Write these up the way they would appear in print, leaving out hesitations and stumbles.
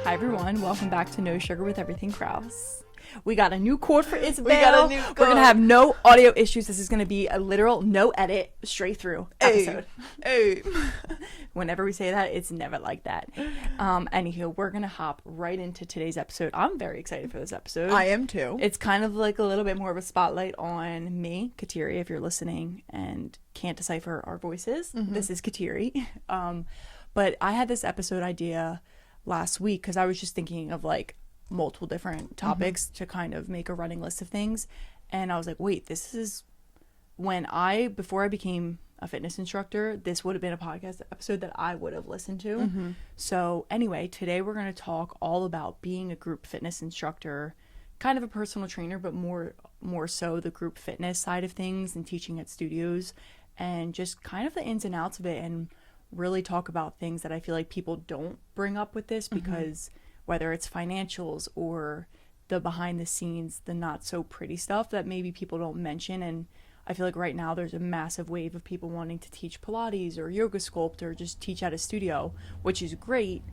Hi everyone, welcome back to No Sugar with Everything Krause. We got a new chord for Isabel. We're gonna have no audio issues. This is gonna be a literal no edit, straight through episode. Hey. Whenever we say that, it's never like that. Anywho, we're gonna hop right into today's episode. I'm very excited for this episode. I am too. It's kind of like a little bit more of a spotlight on me, Kateri, if you're listening and can't decipher our voices. This is Kateri. But I had this episode idea last week because I was just thinking of like multiple different topics to kind of make a running list of things. And I was like, wait, this is before I became a fitness instructor, this would have been a podcast episode that I would have listened to. So anyway, today we're going to talk all about being a group fitness instructor, kind of a personal trainer, but more so the group fitness side of things and teaching at studios, and just kind of the ins and outs of it, and really talk about things that I feel like people don't bring up with this, because whether it's financials or the behind the scenes, the not so pretty stuff that maybe people don't mention. And I feel like right now there's a massive wave of people wanting to teach Pilates or yoga sculpt or just teach at a studio, which is great,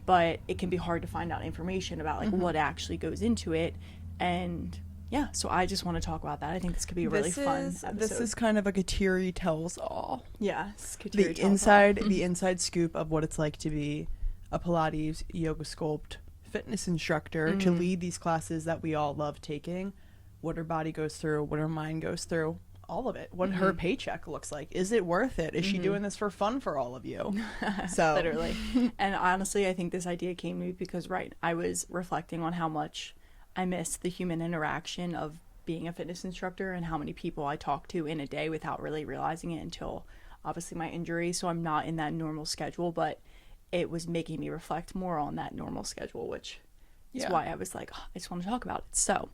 but it can be hard to find out information about like what actually goes into it. And yeah, so I just want to talk about that. I think this could be a really fun episode. This is kind of a Kateri tells all. Yes, The inside scoop of what it's like to be a Pilates, yoga sculpt, fitness instructor, to lead these classes that we all love taking, what her body goes through, what her mind goes through, all of it, what her paycheck looks like. Is it worth it? Is she doing this for fun for all of you? So literally. And honestly, I think this idea came to me because I was reflecting on how much I miss the human interaction of being a fitness instructor and how many people I talk to in a day without really realizing it until obviously my injury. So I'm not in that normal schedule, but it was making me reflect more on that normal schedule, which is why I was like, I just want to talk about it. So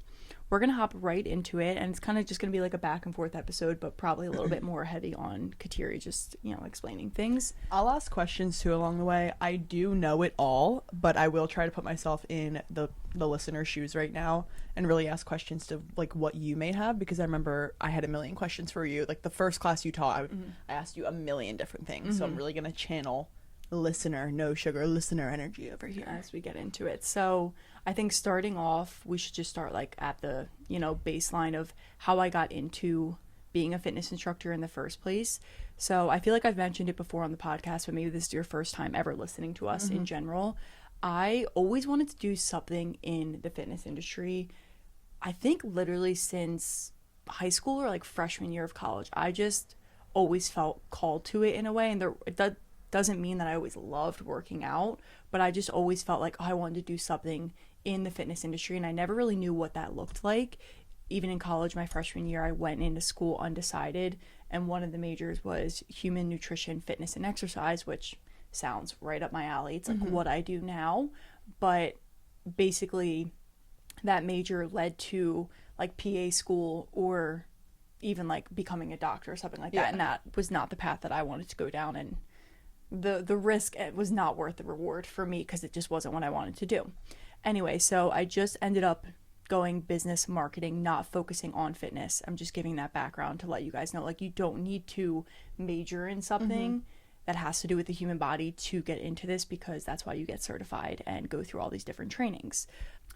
we're going to hop right into it, and it's kind of just going to be like a back and forth episode, but probably a little bit more heavy on Kateri just, explaining things. I'll ask questions too along the way. I do know it all, but I will try to put myself in the listener's shoes right now and really ask questions to like what you may have, because I remember I had a million questions for you. Like the first class you taught, I asked you a million different things. So I'm really going to channel listener, no sugar listener energy over here as we get into it. So I think starting off, we should just start like at the baseline of how I got into being a fitness instructor in the first place. So I feel like I've mentioned it before on the podcast, but maybe this is your first time ever listening to us in general. I always wanted to do something in the fitness industry. I think literally since high school or like freshman year of college, I just always felt called to it in a way. And that doesn't mean that I always loved working out, but I just always felt like I wanted to do something in the fitness industry, and I never really knew what that looked like. Even in college, my freshman year, I went into school undecided, and one of the majors was human nutrition, fitness, and exercise, which sounds right up my alley. It's like what I do now, but basically that major led to like PA school or even like becoming a doctor or something like that, and that was not the path that I wanted to go down, and the risk was not worth the reward for me because it just wasn't what I wanted to do. Anyway, so I just ended up going business marketing, not focusing on fitness. I'm just giving that background to let you guys know, like, you don't need to major in something that has to do with the human body to get into this, because that's why you get certified and go through all these different trainings.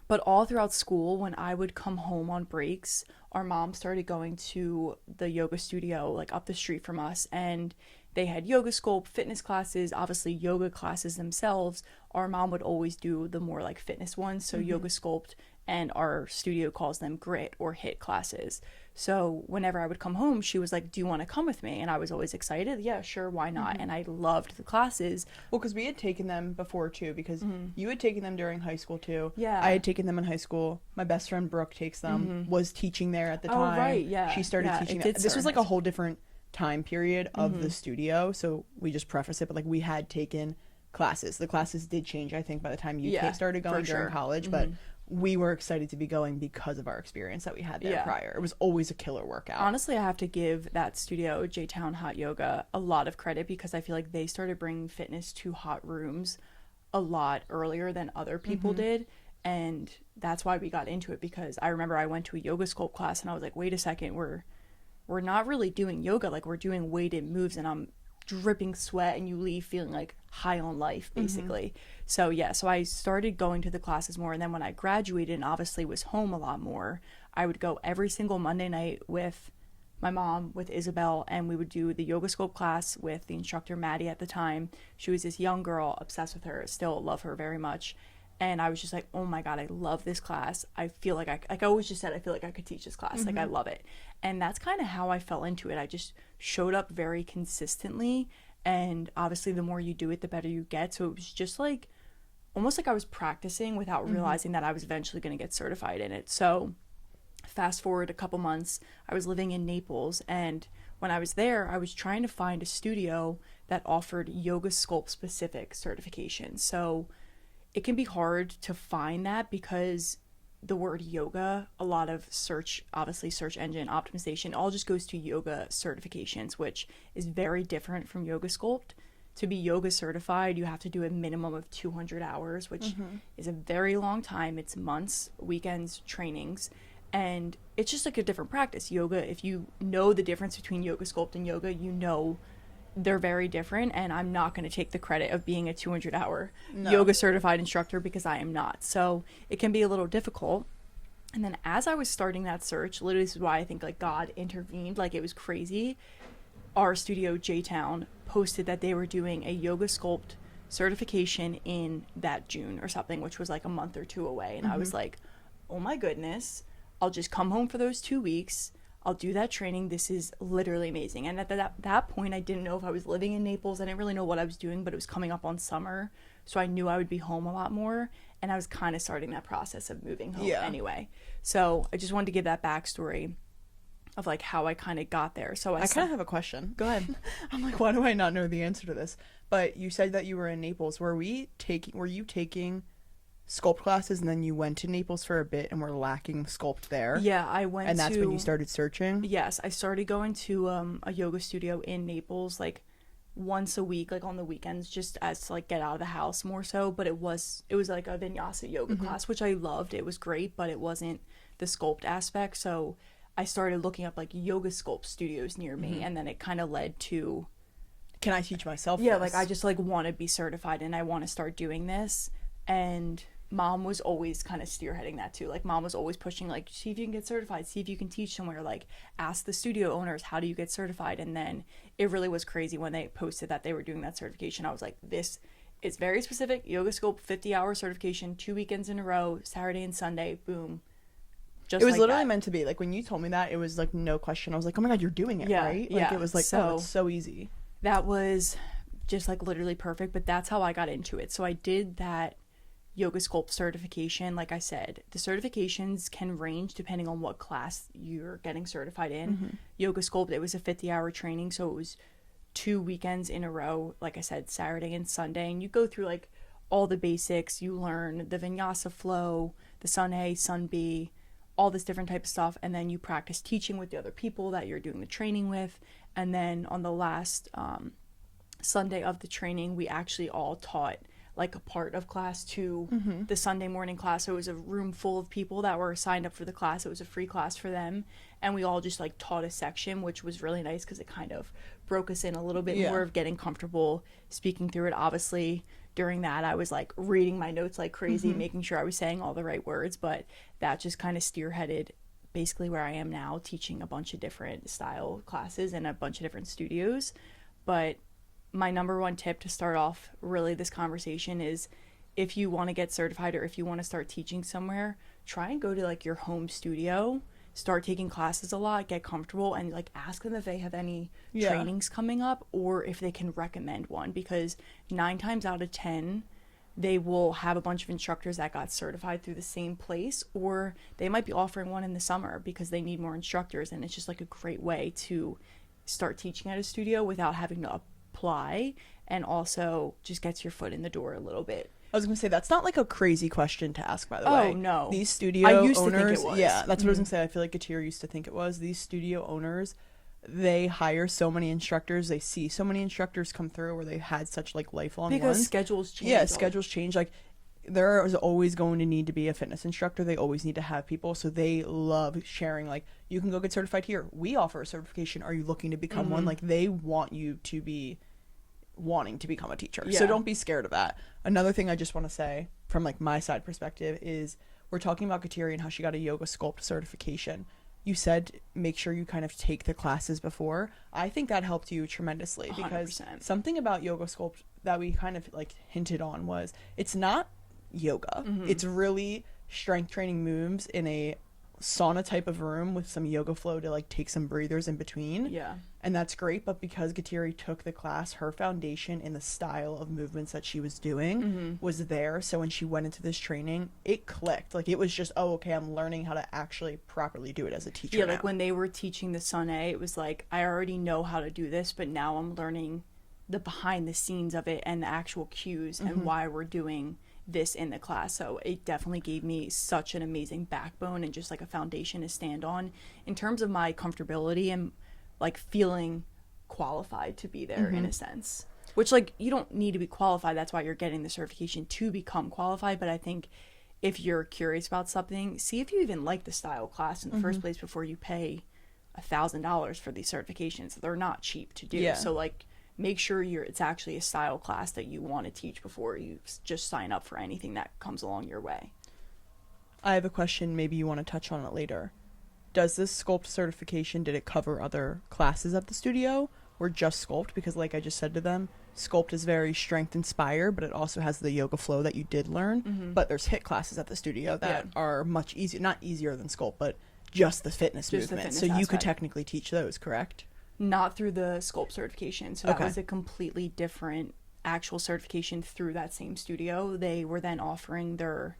But all throughout school, when I would come home on breaks, our mom started going to the yoga studio like up the street from us, and they had yoga sculpt, fitness classes, obviously yoga classes themselves. Our mom would always do the more like fitness ones, so yoga sculpt, and our studio calls them grit or HIIT classes. So whenever I would come home, she was like, do you want to come with me? And I was always excited. Yeah, sure, why not? And I loved the classes. Well, because we had taken them before too, because you had taken them during high school too. Yeah. I had taken them in high school. My best friend Brooke takes them, was teaching there at the time. Oh, right, yeah. She started teaching that. This was like a whole different time period of the studio, so we just preface it, but like we had taken classes. The classes did change, I think, by the time you started going during college, but we were excited to be going because of our experience that we had there prior. It was always a killer workout. Honestly, I have to give that studio, J-Town Hot Yoga, a lot of credit, because I feel like they started bringing fitness to hot rooms a lot earlier than other people did, and that's why we got into it. Because I remember I went to a yoga sculpt class and I was like, wait a second, we're not really doing yoga, like we're doing weighted moves, and I'm dripping sweat and you leave feeling like high on life, basically. So yeah, so I started going to the classes more, and then when I graduated and obviously was home a lot more, I would go every single Monday night with my mom, with Isabel, and we would do the yoga sculpt class with the instructor Maddie at the time. She was this young girl, obsessed with her, still love her very much. And I was just like, oh my God, I love this class. I feel like I always just said, I feel like I could teach this class. Like, I love it. And that's kind of how I fell into it. I just showed up very consistently. And obviously, the more you do it, the better you get. So it was just like, almost like I was practicing without realizing that I was eventually going to get certified in it. So fast forward a couple months, I was living in Naples. And when I was there, I was trying to find a studio that offered yoga sculpt specific certification. So it can be hard to find that because the word yoga, a lot of search engine optimization, all just goes to yoga certifications, which is very different from yoga sculpt. To be yoga certified, you have to do a minimum of 200 hours, which is a very long time. It's months, weekends, trainings, and it's just like a different practice. Yoga, if you know the difference between yoga sculpt and yoga, you know they're very different, and I'm not going to take the credit of being a 200-hour yoga certified instructor because I am not. So it can be a little difficult. And then as I was starting that search, literally this is why I think like God intervened, like it was crazy. Our studio, J-Town, posted that they were doing a yoga sculpt certification in that June or something, which was like a month or two away. And I was like, oh my goodness, I'll just come home for those 2 weeks. I'll do that training. This is literally amazing. And at that point, I didn't know if I was living in Naples. I didn't really know what I was doing, but it was coming up on summer. So I knew I would be home a lot more. And I was kind of starting that process of moving home anyway. So I just wanted to give that backstory of like how I kind of got there. So I kind of have a question. Go ahead. I'm like, why do I not know the answer to this? But you said that you were in Naples. Were you taking sculpt classes and then you went to Naples for a bit and were lacking sculpt there? Yeah, I went and that's when you started searching? Yes, I started going to a yoga studio in Naples like once a week, like on the weekends, just as to like get out of the house more so. But it was like a vinyasa yoga class, which I loved. It was great, but it wasn't the sculpt aspect. So I started looking up like yoga sculpt studios near me, and then it kind of led to, can I teach myself this? Like I just like want to be certified and I want to start doing this. And mom was always kind of spearheading that too. Like mom was always pushing, like, see if you can get certified, see if you can teach somewhere, like ask the studio owners, how do you get certified? And then it really was crazy when they posted that they were doing that certification. I was like, this is very specific. Yoga sculpt 50-hour certification, 2 weekends in a row, Saturday and Sunday, boom. Just it was like literally meant to be. Like when you told me that, it was like no question. I was like, oh my God, you're doing it, right? Like it was like, oh, it's so easy. That was just like literally perfect. But that's how I got into it. So I did that yoga sculpt certification. Like I said, the certifications can range depending on what class you're getting certified in. Yoga sculpt, it was a 50-hour training, so it was 2 weekends in a row, like I said, Saturday and Sunday, and you go through like all the basics. You learn the vinyasa flow, the sun A, sun B, all this different type of stuff, and then you practice teaching with the other people that you're doing the training with. And then on the last Sunday of the training, we actually all taught like a part of class to the Sunday morning class. So it was a room full of people that were signed up for the class. It was a free class for them, and we all just like taught a section, which was really nice because it kind of broke us in a little bit more of getting comfortable speaking through it. Obviously during that I was like reading my notes like crazy, making sure I was saying all the right words, but that just kind of spearheaded basically where I am now, teaching a bunch of different style classes in a bunch of different studios. But my number one tip to start off really this conversation is, if you want to get certified or if you want to start teaching somewhere, try and go to like your home studio, start taking classes a lot, get comfortable, and like ask them if they have any trainings coming up or if they can recommend one, because 9 times out of 10 they will have a bunch of instructors that got certified through the same place, or they might be offering one in the summer because they need more instructors, and it's just like a great way to start teaching at a studio without having to apply, and also just gets your foot in the door a little bit. I was gonna say, that's not like a crazy question to ask, by the way. Oh no, these studio I used owners, to think it was. Yeah, that's what I was gonna say. I feel like Kateri used to think it was. These studio owners, they hire so many instructors, they see so many instructors come through where they've had such like lifelong because ones. schedules change. Yeah, schedules change. Like there is always going to need to be a fitness instructor. They always need to have people, so they love sharing, like, you can go get certified here, we offer a certification, are you looking to become one? Like they want you to be wanting to become a teacher. Yeah. So don't be scared of that. Another thing I just want to say from like my side perspective is we're talking about Kateri and how she got a yoga sculpt certification. You said make sure you kind of take the classes before. I think that helped you tremendously because 100%. something about yoga sculpt that we kind of like hinted on was it's not yoga. It's really strength training moves in a sauna type of room with some yoga flow to like take some breathers in between. Yeah. And that's great, but because Kateri took the class, her foundation in the style of movements that she was doing was there. So when she went into this training, it clicked. Like it was just, oh, okay, I'm learning how to actually properly do it as a teacher. Yeah, now. like when they were teaching the Sun A, it was like, I already know how to do this, but now I'm learning the behind the scenes of it and the actual cues and why we're doing this in the class. So it definitely gave me such an amazing backbone and just like a foundation to stand on in terms of my comfortability and like feeling qualified to be there in a sense, which like you don't need to be qualified. That's why you're getting the certification to become qualified. But I think if you're curious about something, see if you even like the style class in the first place before you pay $1,000 for these certifications. They're not cheap to do. Yeah. So like make sure it's actually a style class that you want to teach before you just sign up for anything that comes along your way. I have a question. Maybe you want to touch on it later. Does this sculpt certification, did it cover other classes at the studio or just sculpt? Because like I just said to them, sculpt is very strength inspired, but it also has the yoga flow that you did learn. But there's HIIT classes at the studio that are much easier, not easier than sculpt, but just the fitness movement. So you could technically teach those, correct? Not through the sculpt certification. So that Okay. was a completely different actual certification through that same studio. They were then offering their,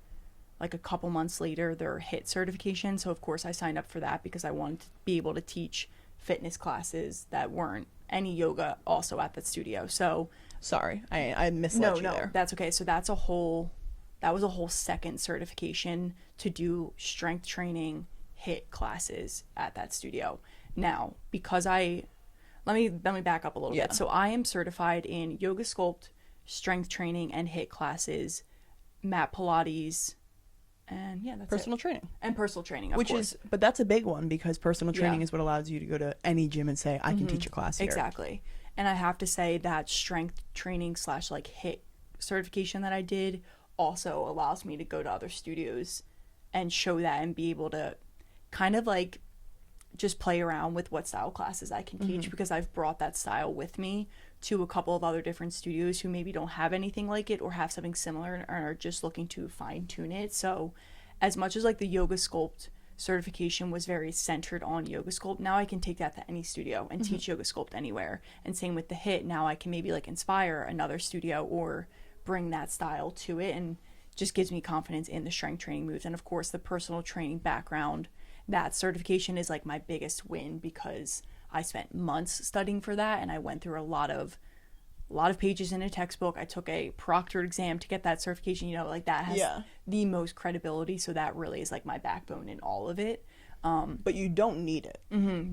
like a couple months later, their HIIT certification. So of course I signed up for that because I wanted to be able to teach fitness classes that weren't any yoga also at that studio. So Sorry, I misled you there. that's okay. So that was a whole second certification to do strength training HIIT classes at that studio. Now, because let me back up a little bit. So I am certified in yoga sculpt, strength training, and HIIT classes, mat Pilates, and that's Personal it. training. And personal training, of Which course. but that's a big one because personal training is what allows you to go to any gym and say, I can teach a class here. Exactly. And I have to say that strength training / like HIIT certification that I did also allows me to go to other studios and show that and be able to kind of like just play around with what style classes I can teach because I've brought that style with me to a couple of other different studios who maybe don't have anything like it or have something similar and are just looking to fine tune it. So as much as like the yoga sculpt certification was very centered on yoga sculpt, now I can take that to any studio and teach yoga sculpt anywhere. And same with the HIIT, now I can maybe like inspire another studio or bring that style to it, and just gives me confidence in the strength training moves. And of course the personal training background, that certification is like my biggest win because I spent months studying for that and I went through a lot of pages in a textbook. I took a proctored exam to get that certification, like that has the most credibility. So that really is like my backbone in all of it. But you don't need it.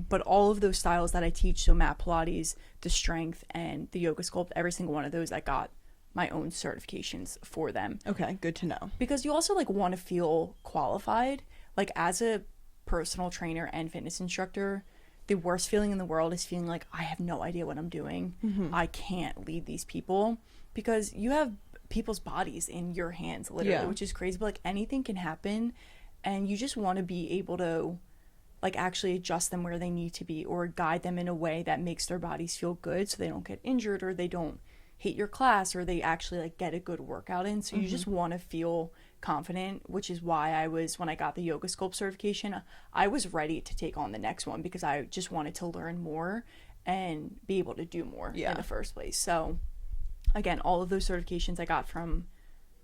But all of those styles that I teach, so mat Pilates, the strength, and the yoga sculpt, every single one of those, I got my own certifications for them. Okay, good to know. Because you also like want to feel qualified. Like as a personal trainer and fitness instructor, the worst feeling in the world is feeling like I have no idea what I'm doing. I can't lead these people, because you have people's bodies in your hands literally, which is crazy, but like anything can happen, and you just want to be able to like actually adjust them where they need to be or guide them in a way that makes their bodies feel good so they don't get injured or they don't hate your class or they actually like get a good workout in. So you just want to feel confident, which is why when I got the yoga sculpt certification, I was ready to take on the next one because I just wanted to learn more and be able to do more in the first place. So again, all of those certifications I got from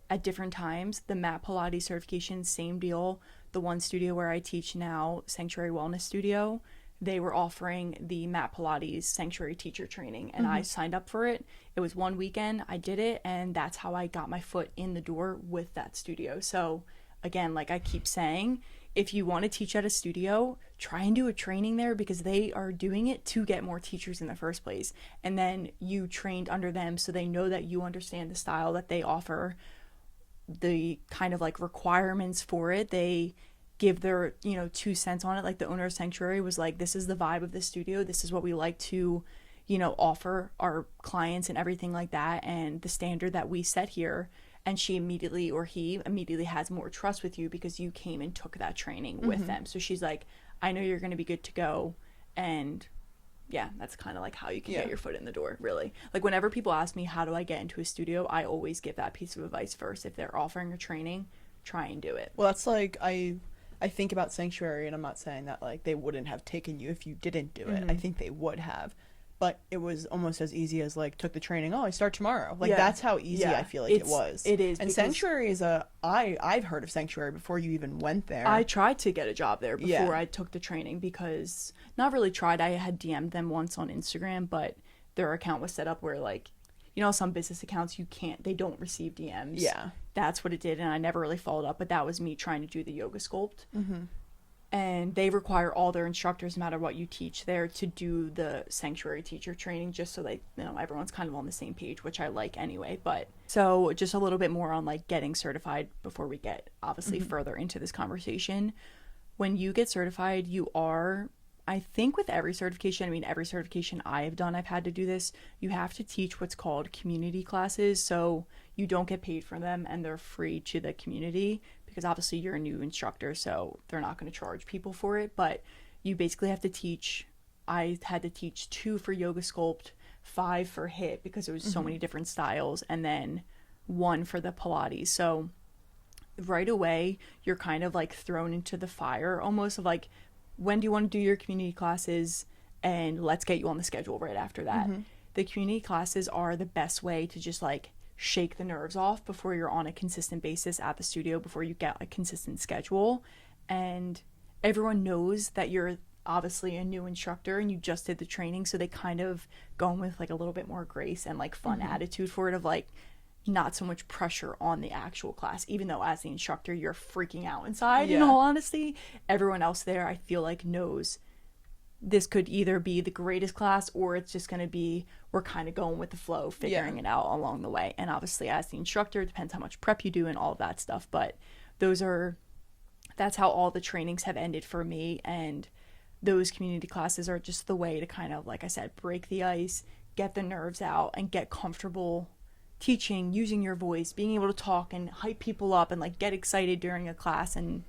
at different times. The mat Pilates certification, same deal. The one studio where I teach now, Sanctuary Wellness Studio, they were offering the mat Pilates sanctuary teacher training, and I signed up for it. It was one weekend, I did it, and that's how I got my foot in the door with that studio. So again, like I keep saying, if you want to teach at a studio, try and do a training there, because they are doing it to get more teachers in the first place. And then you trained under them so they know that you understand the style that they offer, the kind of like requirements for it. They give their 2 cents on it. Like the owner of Sanctuary was like, this is the vibe of the studio, this is what we like to offer our clients and everything like that, and the standard that we set here. And she immediately, or he immediately, has more trust with you because you came and took that training with them. So she's like, I know you're going to be good to go. And yeah, that's kind of like how you can get your foot in the door, really. Like, whenever people ask me, how do I get into a studio, I always give that piece of advice first. If they're offering a training, try and do it. Well, that's like, I think about Sanctuary, and I'm not saying that like they wouldn't have taken you if you didn't do it. I think they would have. But it was almost as easy as like, took the training, I start tomorrow. Like, that's how easy I feel like it was. It is. And Sanctuary is I've heard of Sanctuary before you even went there. I tried to get a job there before I took the training, because, not really tried, I had DM'd them once on Instagram, but their account was set up where, like, some business accounts, they don't receive DMs. Yeah. That's what it did, and I never really followed up, but that was me trying to do the yoga sculpt. And they require all their instructors, no matter what you teach there, to do the Sanctuary teacher training, just so that everyone's kind of on the same page, which I like anyway. But so just a little bit more on like getting certified before we get obviously further into this conversation. When you get certified, you are, I think with every certification, every certification I've done, I've had to do this, you have to teach what's called community classes. So you don't get paid for them, and they're free to the community, because obviously you're a new instructor, so they're not going to charge people for it. But you basically have to teach, I had to teach 2 for yoga sculpt, 5 for HIIT, because there was so many different styles, and then 1 for the Pilates. So right away, you're kind of like thrown into the fire almost of like, when do you want to do your community classes, and let's get you on the schedule right after that. The community classes are the best way to just like shake the nerves off before you're on a consistent basis at the studio, before you get a consistent schedule. And everyone knows that you're obviously a new instructor and you just did the training, so they kind of go in with like a little bit more grace and like fun attitude for it, of like, not so much pressure on the actual class, even though as the instructor you're freaking out inside. In all honesty, everyone else there, I feel like, knows this could either be the greatest class, or it's just going to be, we're kind of going with the flow, figuring it out along the way. And obviously as the instructor, it depends how much prep you do and all of that stuff, but that's how all the trainings have ended for me. And those community classes are just the way to kind of, like I said, break the ice, get the nerves out, and get comfortable teaching, using your voice, being able to talk and hype people up and like get excited during a class, and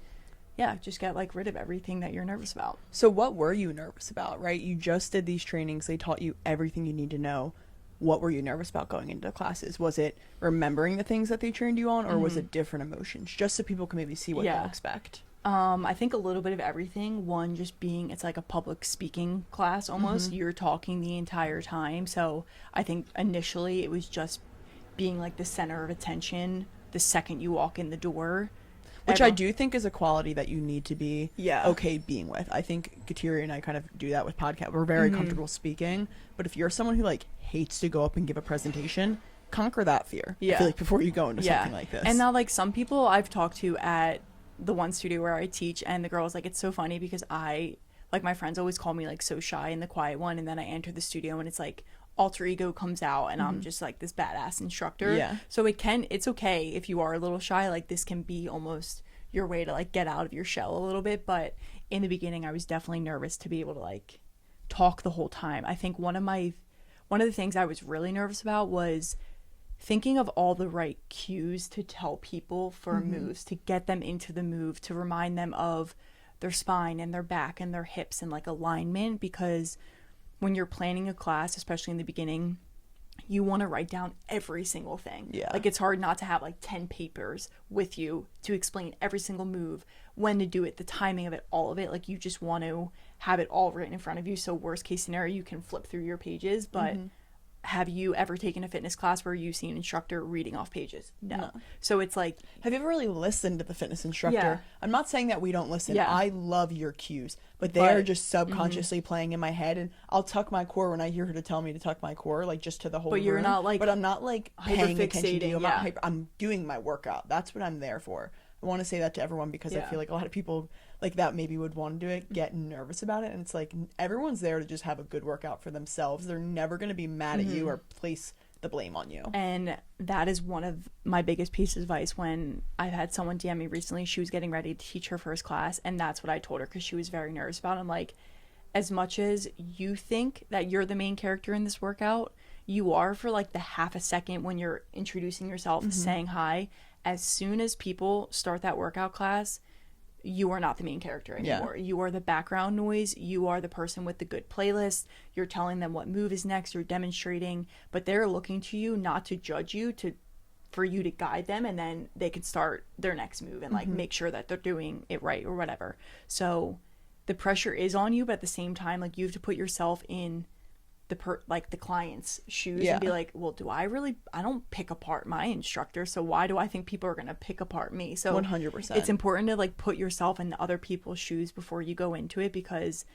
just get like rid of everything that you're nervous about. So what were you nervous about, right? You just did these trainings, they taught you everything you need to know. What were you nervous about going into classes? Was it remembering the things that they trained you on, or was it different emotions, just so people can maybe see what to expect? I think a little bit of everything. One, just being, it's like a public speaking class almost. You're talking the entire time, so I think initially it was just being like the center of attention the second you walk in the door. Which I do think is a quality that you need to be okay being with. I think Kateri and I kind of do that with podcast. We're very comfortable speaking, but if you're someone who like hates to go up and give a presentation, conquer that fear. I feel like before you go into something like this. And now, like, some people I've talked to at the one studio where I teach, and the girls, like, it's so funny because my friends always call me like so shy and the quiet one, and then I enter the studio and it's like alter ego comes out, and I'm just like this badass instructor. So it's okay if you are a little shy. Like, this can be almost your way to like get out of your shell a little bit. But in the beginning I was definitely nervous to be able to like talk the whole time. I think one of the things I was really nervous about was thinking of all the right cues to tell people for moves, to get them into the move, to remind them of their spine and their back and their hips and like alignment, because when you're planning a class, especially in the beginning, you want to write down every single thing. Like, it's hard not to have like 10 papers with you to explain every single move, when to do it, the timing of it, all of it. Like, you just want to have it all written in front of you, so worst case scenario you can flip through your pages. But have you ever taken a fitness class where you've seen an instructor reading off pages? No. So it's like, have you ever really listened to the fitness instructor? I'm not saying that we don't listen. I love your cues, but they are just subconsciously playing in my head, and I'll tuck my core when I hear her to tell me to tuck my core, like just to the whole But you're room. not like, but I'm not like paying attention to you. Yeah. I'm doing my workout. That's what I'm there for. I want to say that to everyone, because I feel like a lot of people like that maybe would want to do it, get nervous about it, and it's like, everyone's there to just have a good workout for themselves. They're never going to be mad at you or place the blame on you. And that is one of my biggest pieces of advice. When I've had someone DM me recently, she was getting ready to teach her first class, and that's what I told her, because she was very nervous about it. I'm like, as much as you think that you're the main character in this workout, you are for like the half a second when you're introducing yourself, saying hi. As soon as people start that workout class, you are not the main character anymore. You are the background noise. You are the person with the good playlist. You're telling them what move is next. You're demonstrating, but they're looking to you not to judge you, for you to guide them, and then they can start their next move and like make sure that they're doing it right or whatever. So the pressure is on you, but at the same time, like, you have to put yourself in the client's shoes and be like, well, I don't pick apart my instructor, so why do I think people are going to pick apart me? So 100%. it's important to like put yourself in the other people's shoes before you go into it, because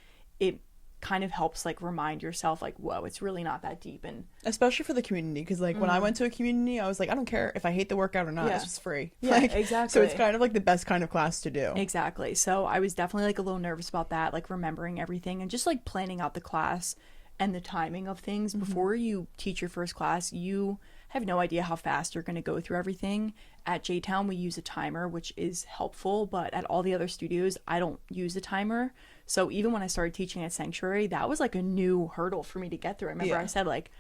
it kind of helps like remind yourself like, whoa, it's really not that deep. And especially for the community, because like when I went to a community, I was like, I don't care if I hate the workout or not, it's just free. Exactly. So it's kind of like the best kind of class to do. Exactly. So I was definitely like a little nervous about that, like remembering everything and just like planning out the class and the timing of things. Before you teach your first class, you have no idea how fast you're going to go through everything. At J-Town, we use a timer, which is helpful, but at all the other studios, I don't use a timer. So even when I started teaching at Sanctuary, that was like a new hurdle for me to get through. I remember I said, like,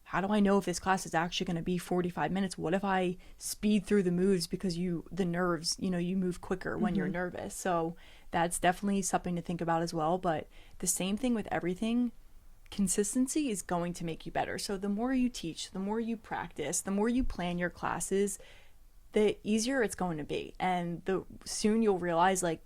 how do I know if this class is actually going to be 45 minutes? What if I speed through the moves because the nerves, you move quicker when you're nervous. So that's definitely something to think about as well. But the same thing with everything, consistency is going to make you better. So the more you teach, the more you practice, the more you plan your classes, the easier it's going to be. And soon you'll realize, like,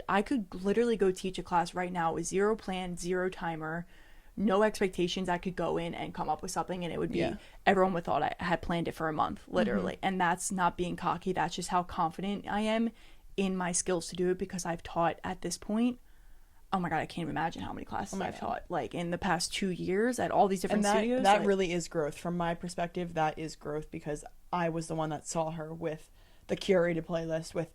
I could literally go teach a class right now with zero plan, zero timer, no expectations. I could go in and come up with something, and it would be, everyone would thought I had planned it for a month, literally. And that's not being cocky. That's just how confident I am in my skills to do it, because I've taught at this point, oh my God, I can't even imagine how many classes I've taught, like, in the past 2 years at all these different studios. That really is growth. From my perspective, that is growth, because I was the one that saw her with the curated playlist, with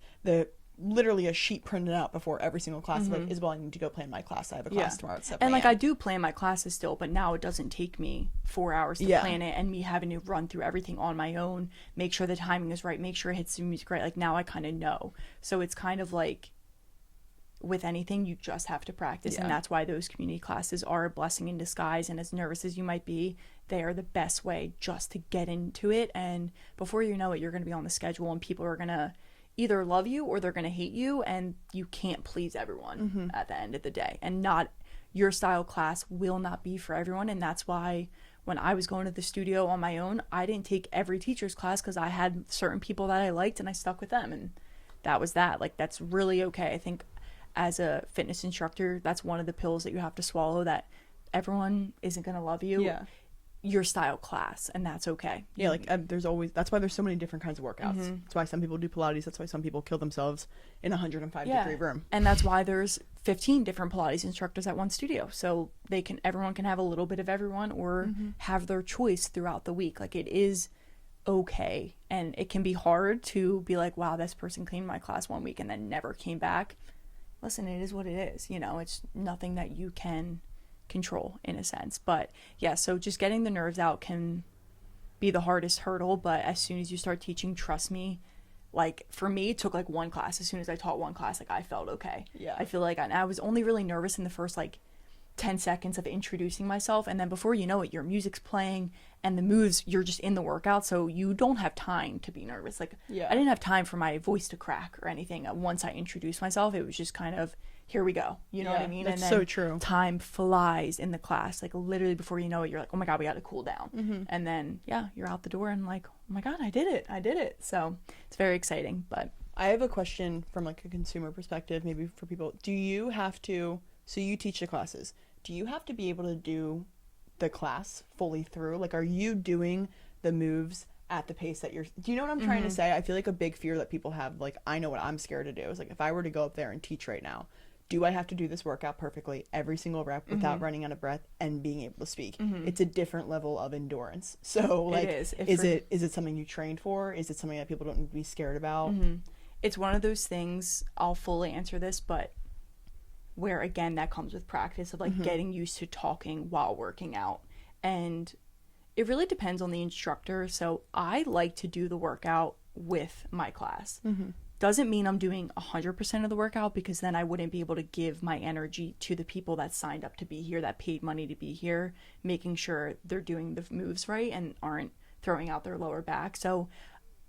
literally a sheet printed out before every single class. Like, Isabel, I need to go plan my class. I have a class tomorrow at 7 And like, I do plan my classes still, but now it doesn't take me 4 hours to plan it, and me having to run through everything on my own, make sure the timing is right, make sure it hits the music right. Like, now I kind of know. So it's kind of like, with anything, you just have to practice. And that's why those community classes are a blessing in disguise. And as nervous as you might be, they are the best way just to get into it. And before you know it, you're going to be on the schedule, and people are going to either love you or they're going to hate you, and you can't please everyone at the end of the day. And not your style class will not be for everyone. And that's why when I was going to the studio on my own, I didn't take every teacher's class, because I had certain people that I liked and I stuck with them, and that was that. Like, that's really okay. I think as a fitness instructor, that's one of the pills that you have to swallow, that everyone isn't going to love you. Your style class, and that's okay. That's why there's so many different kinds of workouts. That's why some people do Pilates. That's why some people kill themselves in a 105-degree room. And that's why there's 15 different Pilates instructors at one studio, so everyone can have a little bit of everyone, or have their choice throughout the week. Like, it is okay. And it can be hard to be like, wow, this person came to my class 1 week and then never came back. Listen, it is what it is. It's nothing that you can control, in a sense. But yeah, so just getting the nerves out can be the hardest hurdle. But as soon as you start teaching, trust me, like, for me, it took like one class. As soon as I taught one class, like, I felt okay. I feel like I was only really nervous in the first like 10 seconds of introducing myself, and then before you know it, your music's playing and the moves, you're just in the workout, so you don't have time to be nervous. Like, I didn't have time for my voice to crack or anything. Once I introduced myself, it was just kind of, here we go, you know what I mean? That's and then so true. Time flies in the class, like, literally before you know it, you're like, oh my God, we got to cool down. And then you're out the door and like, oh my God, I did it. So it's very exciting. But I have a question from like a consumer perspective, maybe for people. Do you have to, so you teach the classes, do you have to be able to do the class fully through? Like, are you doing the moves at the pace that do you know what I'm trying to say? I feel like a big fear that people have, like, I know what I'm scared to do, is like, if I were to go up there and teach right now, do I have to do this workout perfectly every single rep without running out of breath and being able to speak? It's a different level of endurance. So like, is it something you trained for? Is it something that people don't need to be scared about? It's one of those things, I'll fully answer this, but where, again, that comes with practice of like getting used to talking while working out. And it really depends on the instructor. So I like to do the workout with my class. Doesn't mean I'm doing 100% of the workout, because then I wouldn't be able to give my energy to the people that signed up to be here, that paid money to be here, making sure they're doing the moves right and aren't throwing out their lower back. So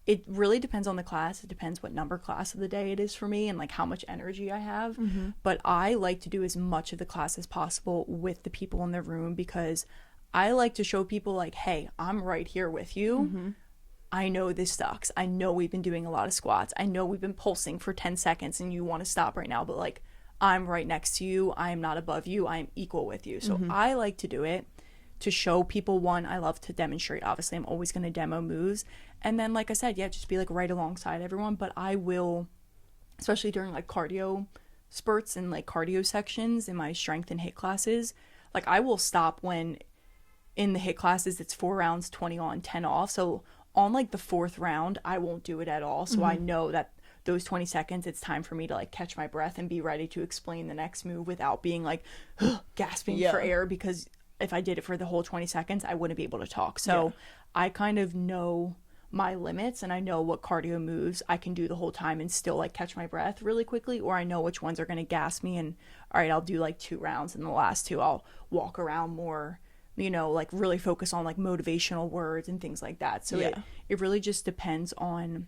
it really depends on the class. It depends what number class of the day it is for me and like how much energy I have. Mm-hmm. But I like to do as much of the class as possible with the people in the room, because I like to show people like, hey, I'm right here with you. Mm-hmm. I know this sucks. I know we've been doing a lot of squats. I know we've been pulsing for 10 seconds and you want to stop right now, but like, I'm right next to you. I am not above you. I am equal with you. So Mm-hmm. I like to do it to show people. One, I love to demonstrate. Obviously, I'm always going to demo moves. And then, like I said, yeah, just be like right alongside everyone. But I will, especially during like cardio spurts and like cardio sections in my strength and HIIT classes, like I will stop when in the HIIT classes it's 4 rounds, 20 on, 10 off. So on like the 4th round, I won't do it at all. So I know that those 20 seconds, it's time for me to like catch my breath and be ready to explain the next move without being like gasping for air, because if I did it for the whole 20 seconds, I wouldn't be able to talk. So I kind of know my limits, and I know what cardio moves I can do the whole time and still like catch my breath really quickly, or I know which ones are going to gas me, and all right, I'll do like 2 rounds, and the last 2 I'll walk around more, you know, like really focus on like motivational words and things like that. So it really just depends on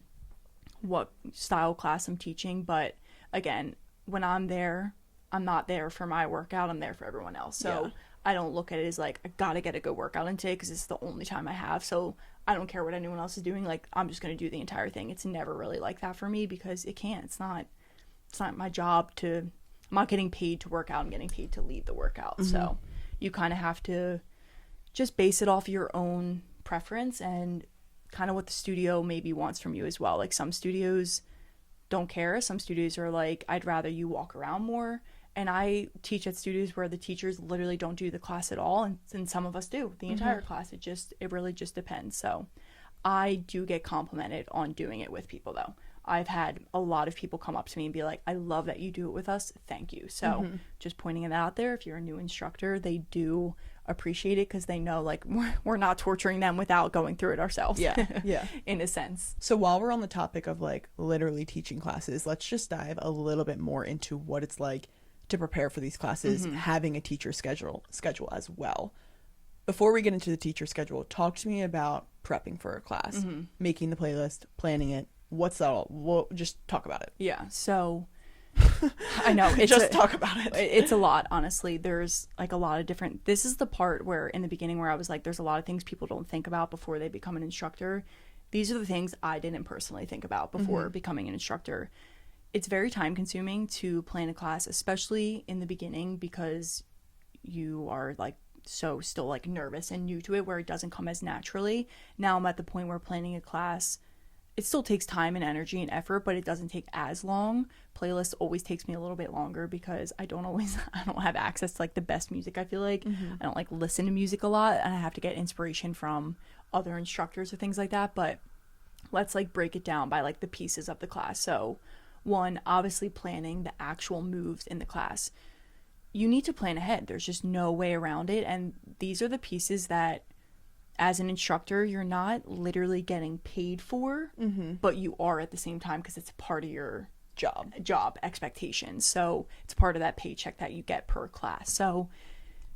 what style class I'm teaching. But again, when I'm there, I'm not there for my workout, I'm there for everyone else. So I don't look at it as like, I gotta get a good workout in today because it's the only time I have, so I don't care what anyone else is doing, like I'm just gonna do the entire thing. It's never really like that for me, because it's not my job to, I'm not getting paid to work out, I'm getting paid to lead the workout. So you kind of have to just base it off your own preference and kind of what the studio maybe wants from you as well. Like some studios don't care. Some studios are like, I'd rather you walk around more. And I teach at studios where the teachers literally don't do the class at all. And some of us do the entire class. It really just depends. So I do get complimented on doing it with people though. I've had a lot of people come up to me and be like, I love that you do it with us. Thank you. So just pointing it out there, if you're a new instructor, they do appreciate it, because they know like we're not torturing them without going through it ourselves. Yeah. In a sense. So while we're on the topic of like literally teaching classes, let's just dive a little bit more into what it's like to prepare for these classes, having a teacher schedule as well. Before we get into the teacher schedule, talk to me about prepping for a class, making the playlist, planning it. What's that all? We'll just talk about it. Yeah. So I know it's just talk about it. It's a lot, honestly. There's like a lot of different, this is the part where in the beginning where I was like, there's a lot of things people don't think about before they become an instructor. These are the things I didn't personally think about before becoming an instructor. It's very time consuming to plan a class, especially in the beginning, because you are like so still like nervous and new to it, where it doesn't come as naturally. Now I'm at the point where planning a class, it still takes time and energy and effort, but it doesn't take as long. Playlist always takes me a little bit longer, because I don't have access to like the best music. I feel like I don't like listen to music a lot, and I have to get inspiration from other instructors or things like that. But let's like break it down by like the pieces of the class. So one, obviously planning the actual moves in the class. You need to plan ahead. There's just no way around it. And these are the pieces that, as an instructor, you're not literally getting paid for, but you are at the same time, because it's part of your job expectations. So it's part of that paycheck that you get per class. So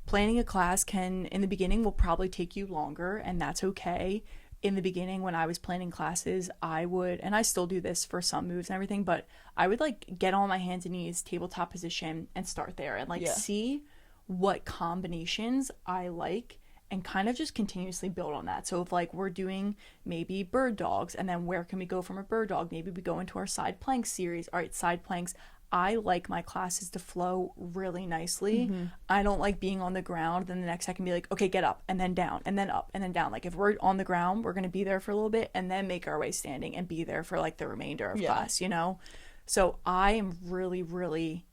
planning a class can, in the beginning, will probably take you longer, and that's okay. In the beginning, when I was planning classes, I would, and I still do this for some moves and everything, but I would like get on my hands and knees, tabletop position, and start there and like see what combinations I like, and kind of just continuously build on that. So if like we're doing maybe bird dogs, and then where can we go from a bird dog? Maybe we go into our side plank series. All right, side planks. I like my classes to flow really nicely. I don't like being on the ground, then the next second be like, okay, get up, and then down, and then up, and then down. Like if we're on the ground, we're going to be there for a little bit, and then make our way standing and be there for like the remainder of class, you know? So I am really, really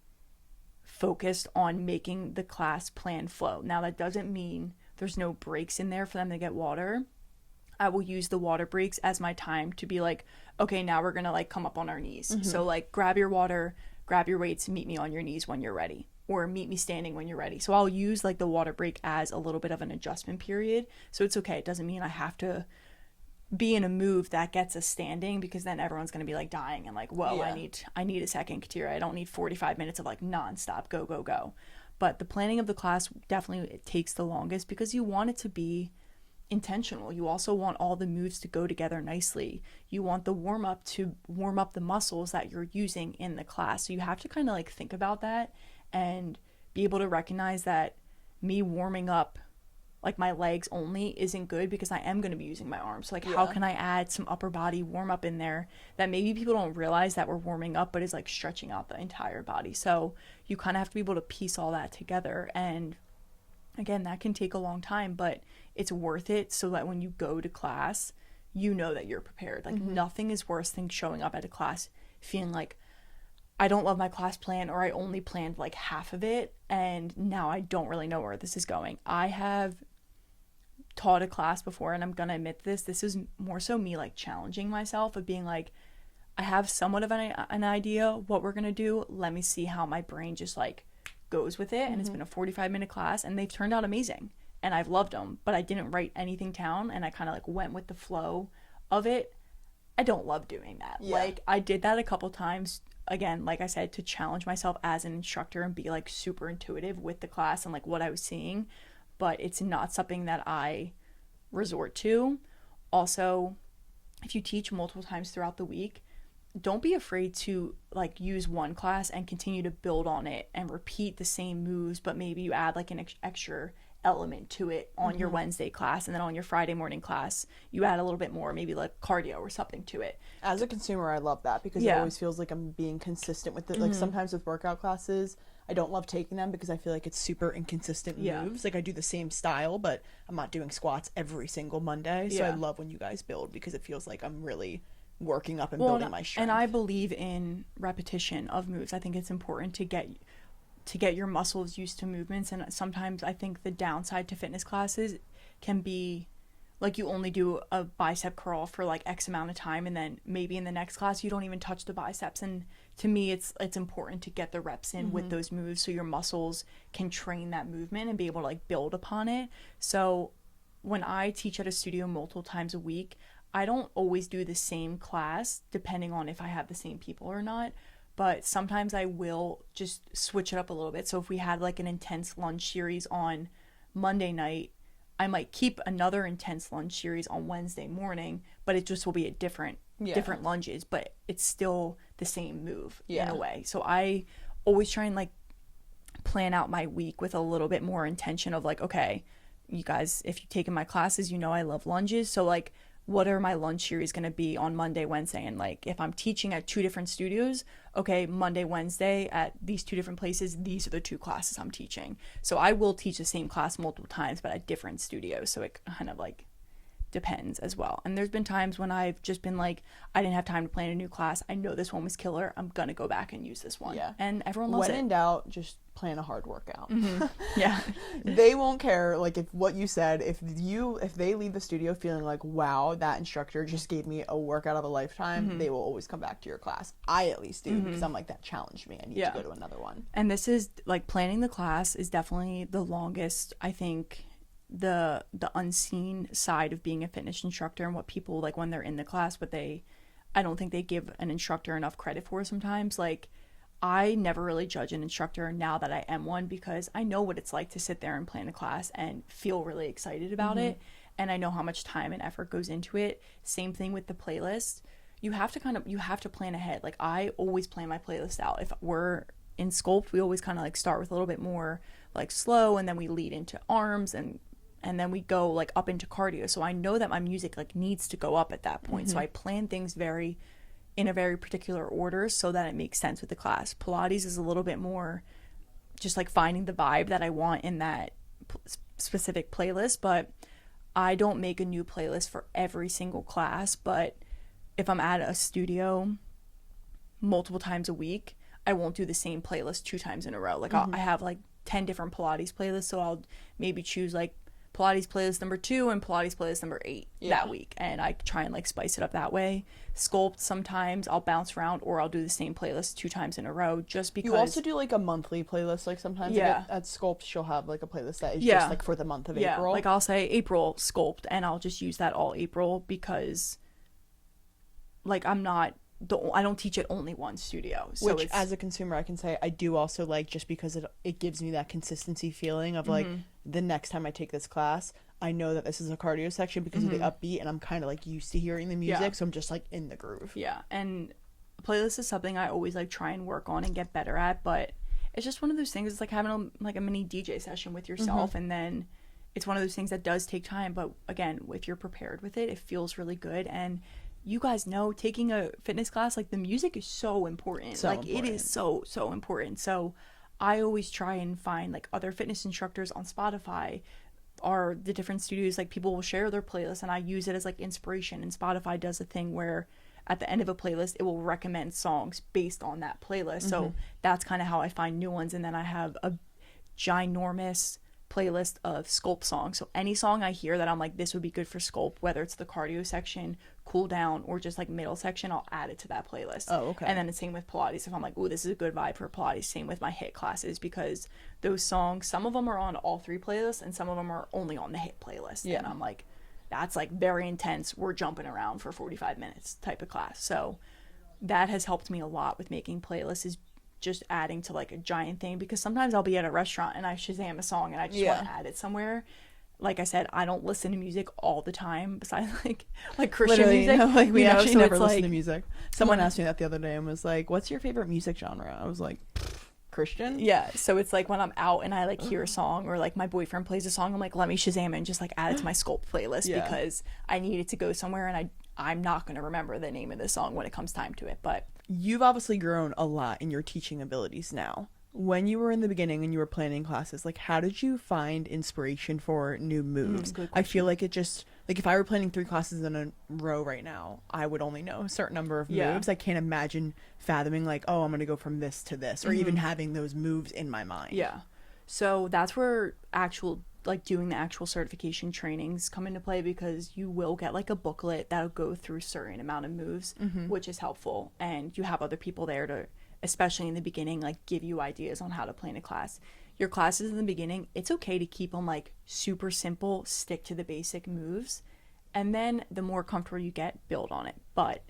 focused on making the class plan flow. Now that doesn't mean there's no breaks in there for them to get water. I will use the water breaks as my time to be like, okay, now we're going to like come up on our knees. So like grab your water, grab your weights, meet me on your knees when you're ready, or meet me standing when you're ready. So I'll use like the water break as a little bit of an adjustment period. So it's okay. It doesn't mean I have to be in a move that gets us standing, because then everyone's going to be like dying and like, whoa, Yeah. I need a second, Kateri. I don't need 45 minutes of like nonstop go go go. But the planning of the class definitely, it takes the longest because you want it to be intentional. You also want all the moves to go together nicely. You want the warm up to warm up the muscles that you're using in the class. So you have to kind of like think about that and be able to recognize that me warming up like my legs only isn't good, because I am going to be using my arms. So like, how can I add some upper body warm up in there that maybe people don't realize that we're warming up, but is like stretching out the entire body. So you kind of have to be able to piece all that together. And again, that can take a long time, but it's worth it so that when you go to class, you know that you're prepared. Like nothing is worse than showing up at a class feeling like, I don't love my class plan, or I only planned like half of it and now I don't really know where this is going. I have taught a class before, and I'm gonna admit this is more so me like challenging myself of being like, I have somewhat of an idea what we're gonna do. Let me see how my brain just like goes with it. And it's been a 45-minute class and they've turned out amazing and I've loved them, but I didn't write anything down and I kind of like went with the flow of it. I don't love doing that. Like I did that a couple times, again, like I said, to challenge myself as an instructor and be like super intuitive with the class and like what I was seeing, but it's not something that I resort to. Also, if you teach multiple times throughout the week, don't be afraid to like use one class and continue to build on it and repeat the same moves, but maybe you add like an extra element to it on your Wednesday class, and then on your Friday morning class you add a little bit more, maybe like cardio or something to it. As a consumer, I love that because it always feels like I'm being consistent with it. Like sometimes with workout classes, I don't love taking them because I feel like it's super inconsistent moves. Like I do the same style, but I'm not doing squats every single Monday. So I love when you guys build because it feels like I'm really working up and building my strength. And I believe in repetition of moves. I think it's important to get your muscles used to movements. And sometimes I think the downside to fitness classes can be like you only do a bicep curl for like X amount of time, and then maybe in the next class you don't even touch the biceps. And to me it's important to get the reps in with those moves so your muscles can train that movement and be able to like build upon it. So when I teach at a studio multiple times a week, I don't always do the same class depending on if I have the same people or not, but sometimes I will just switch it up a little bit. So if we had like an intense lunge series on Monday night, I might keep another intense lunge series on Wednesday morning, but it just will be a different lunges, but it's still the same move in a way. So I always try and like plan out my week with a little bit more intention of like, okay, you guys, if you've taken my classes, you know I love lunges. So like, what are my lunge series going to be on Monday, Wednesday? And like, if I'm teaching at 2 different studios, okay, Monday, Wednesday at these 2 different places, these are the 2 classes I'm teaching. So I will teach the same class multiple times, but at different studios. So it kind of like depends as well. And there's been times when I've just been like, I didn't have time to plan a new class. I know this one was killer. I'm going to go back and use this one. Yeah. And everyone loves it. When in doubt, just plan a hard workout. Yeah. They won't care. Like if what you said, if they leave the studio feeling like, wow, that instructor just gave me a workout of a lifetime, they will always come back to your class. I at least do, because I'm like, that challenged me. I need to go to another one. And this is like, planning the class is definitely the longest, I think, the unseen side of being a fitness instructor, and what people like when they're in the class, but I don't think they give an instructor enough credit for sometimes. Like, I never really judge an instructor now that I am one, because I know what it's like to sit there and plan a class and feel really excited about it, and I know how much time and effort goes into it. Same thing with the playlist. You have to plan ahead. Like, I always plan my playlist out. If we're in sculpt, we always kind of like start with a little bit more like slow, and then we lead into arms, and then we go like up into cardio. So I know that my music like needs to go up at that point. So I plan things in a very particular order so that it makes sense with the class. Pilates is a little bit more just like finding the vibe that I want in that specific playlist, but I don't make a new playlist for every single class. But if I'm at a studio multiple times a week, I won't do the same playlist 2 times in a row. Like I have like 10 different Pilates playlists, so I'll maybe choose like Pilates playlist number 2 and Pilates playlist number 8 Yeah. that week, and I try and like spice it up that way. Sculpt, sometimes I'll bounce around, or I'll do the same playlist 2 times in a row, just because You also do like a monthly playlist, like sometimes like, Yeah. at Sculpt she'll have like a playlist that is Yeah. just like for the month of yeah, April. like I'll say April Sculpt, and I'll just use that all April, because like I don't teach at only one studio, so Which it's, as a consumer I can say I do also like, just because it gives me that consistency feeling of like the next time I take this class I know that this is a cardio section because of the upbeat, and I'm kind of like used to hearing the music, Yeah. so I'm just like in the groove. yeah. And a playlist is something I always like try and work on and get better at, but it's just one of those things. It's like having a mini DJ session with yourself, and then it's one of those things that does take time, but again, if you're prepared with it, it feels really good. And you guys know, taking a fitness class, like the music is so important. So like important. it is so important. So I always try and find like other fitness instructors on Spotify, or the different studios, like people will share their playlists, and I use it as like inspiration. And Spotify does a thing where at the end of a playlist it will recommend songs based on that playlist. So that's kind of how I find new ones. And then I have a ginormous playlist of sculpt songs, so any song I hear that I'm like, this would be good for sculpt, whether it's the cardio section, cool down, or just like middle section, I'll add it to that playlist. Oh, okay. And then the same with Pilates. If I'm like, oh, this is a good vibe for Pilates, same with my HIIT classes, because those songs, some of them are on all 3 playlists and some of them are only on the HIIT playlist. Yeah. And I'm like, that's like very intense, we're jumping around for 45 minutes type of class. So that has helped me a lot with making playlists, is just adding to like a giant thing, because sometimes I'll be at a restaurant and I Shazam a song and I just want to add it somewhere. Like I said, I don't listen to music all the time besides like Christian Literally, music. no, like we actually so never it's listen like, to music. Someone asked me that the other day and was like, what's your favorite music genre? I was like, Christian. yeah, so it's like when I'm out and I like hear a song, or like my boyfriend plays a song, I'm like, let me Shazam and just like add it to my sculpt playlist, Yeah. because I need it to go somewhere, and I'm not going to remember the name of the song when it comes time to it. But You've obviously grown a lot in your teaching abilities now. When you were in the beginning and you were planning classes, like how did you find inspiration for new moves? Good I feel like it just, like if I were planning 3 classes in a row right now, I would only know a certain number of Yeah. moves. I can't imagine fathoming like, oh, I'm going to go from this to this, or even having those moves in my mind. yeah, so that's where doing the actual certification trainings come into play, because you will get like a booklet that'll go through certain amount of moves, which is helpful, and you have other people there to, especially in the beginning, like give you ideas on how to plan a class. Your classes in the beginning, it's okay to keep them like super simple, stick to the basic moves, and then the more comfortable you get, build on it. But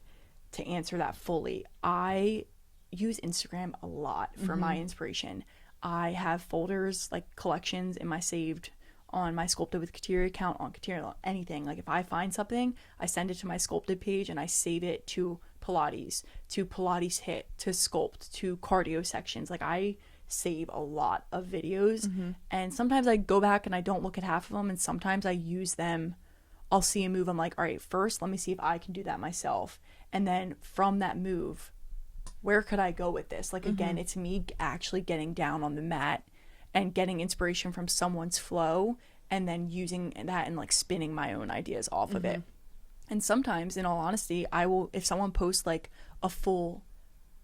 to answer that fully, I use Instagram a lot for my inspiration. I have folders, like collections in my saved on my Sculpted with Kateri account, on Kateri, anything. Like if I find something, I send it to my Sculpted page and I save it to Pilates HIIT, to Sculpt, to cardio sections. Like I save a lot of videos, and sometimes I go back and I don't look at half of them, and sometimes I use them. I'll see a move, I'm like, all right, first let me see if I can do that myself, and then from that move, where could I go with this? Like again, it's me actually getting down on the mat and getting inspiration from someone's flow, and then using that and like spinning my own ideas off of it. And sometimes, in all honesty, I will, if someone posts like a full,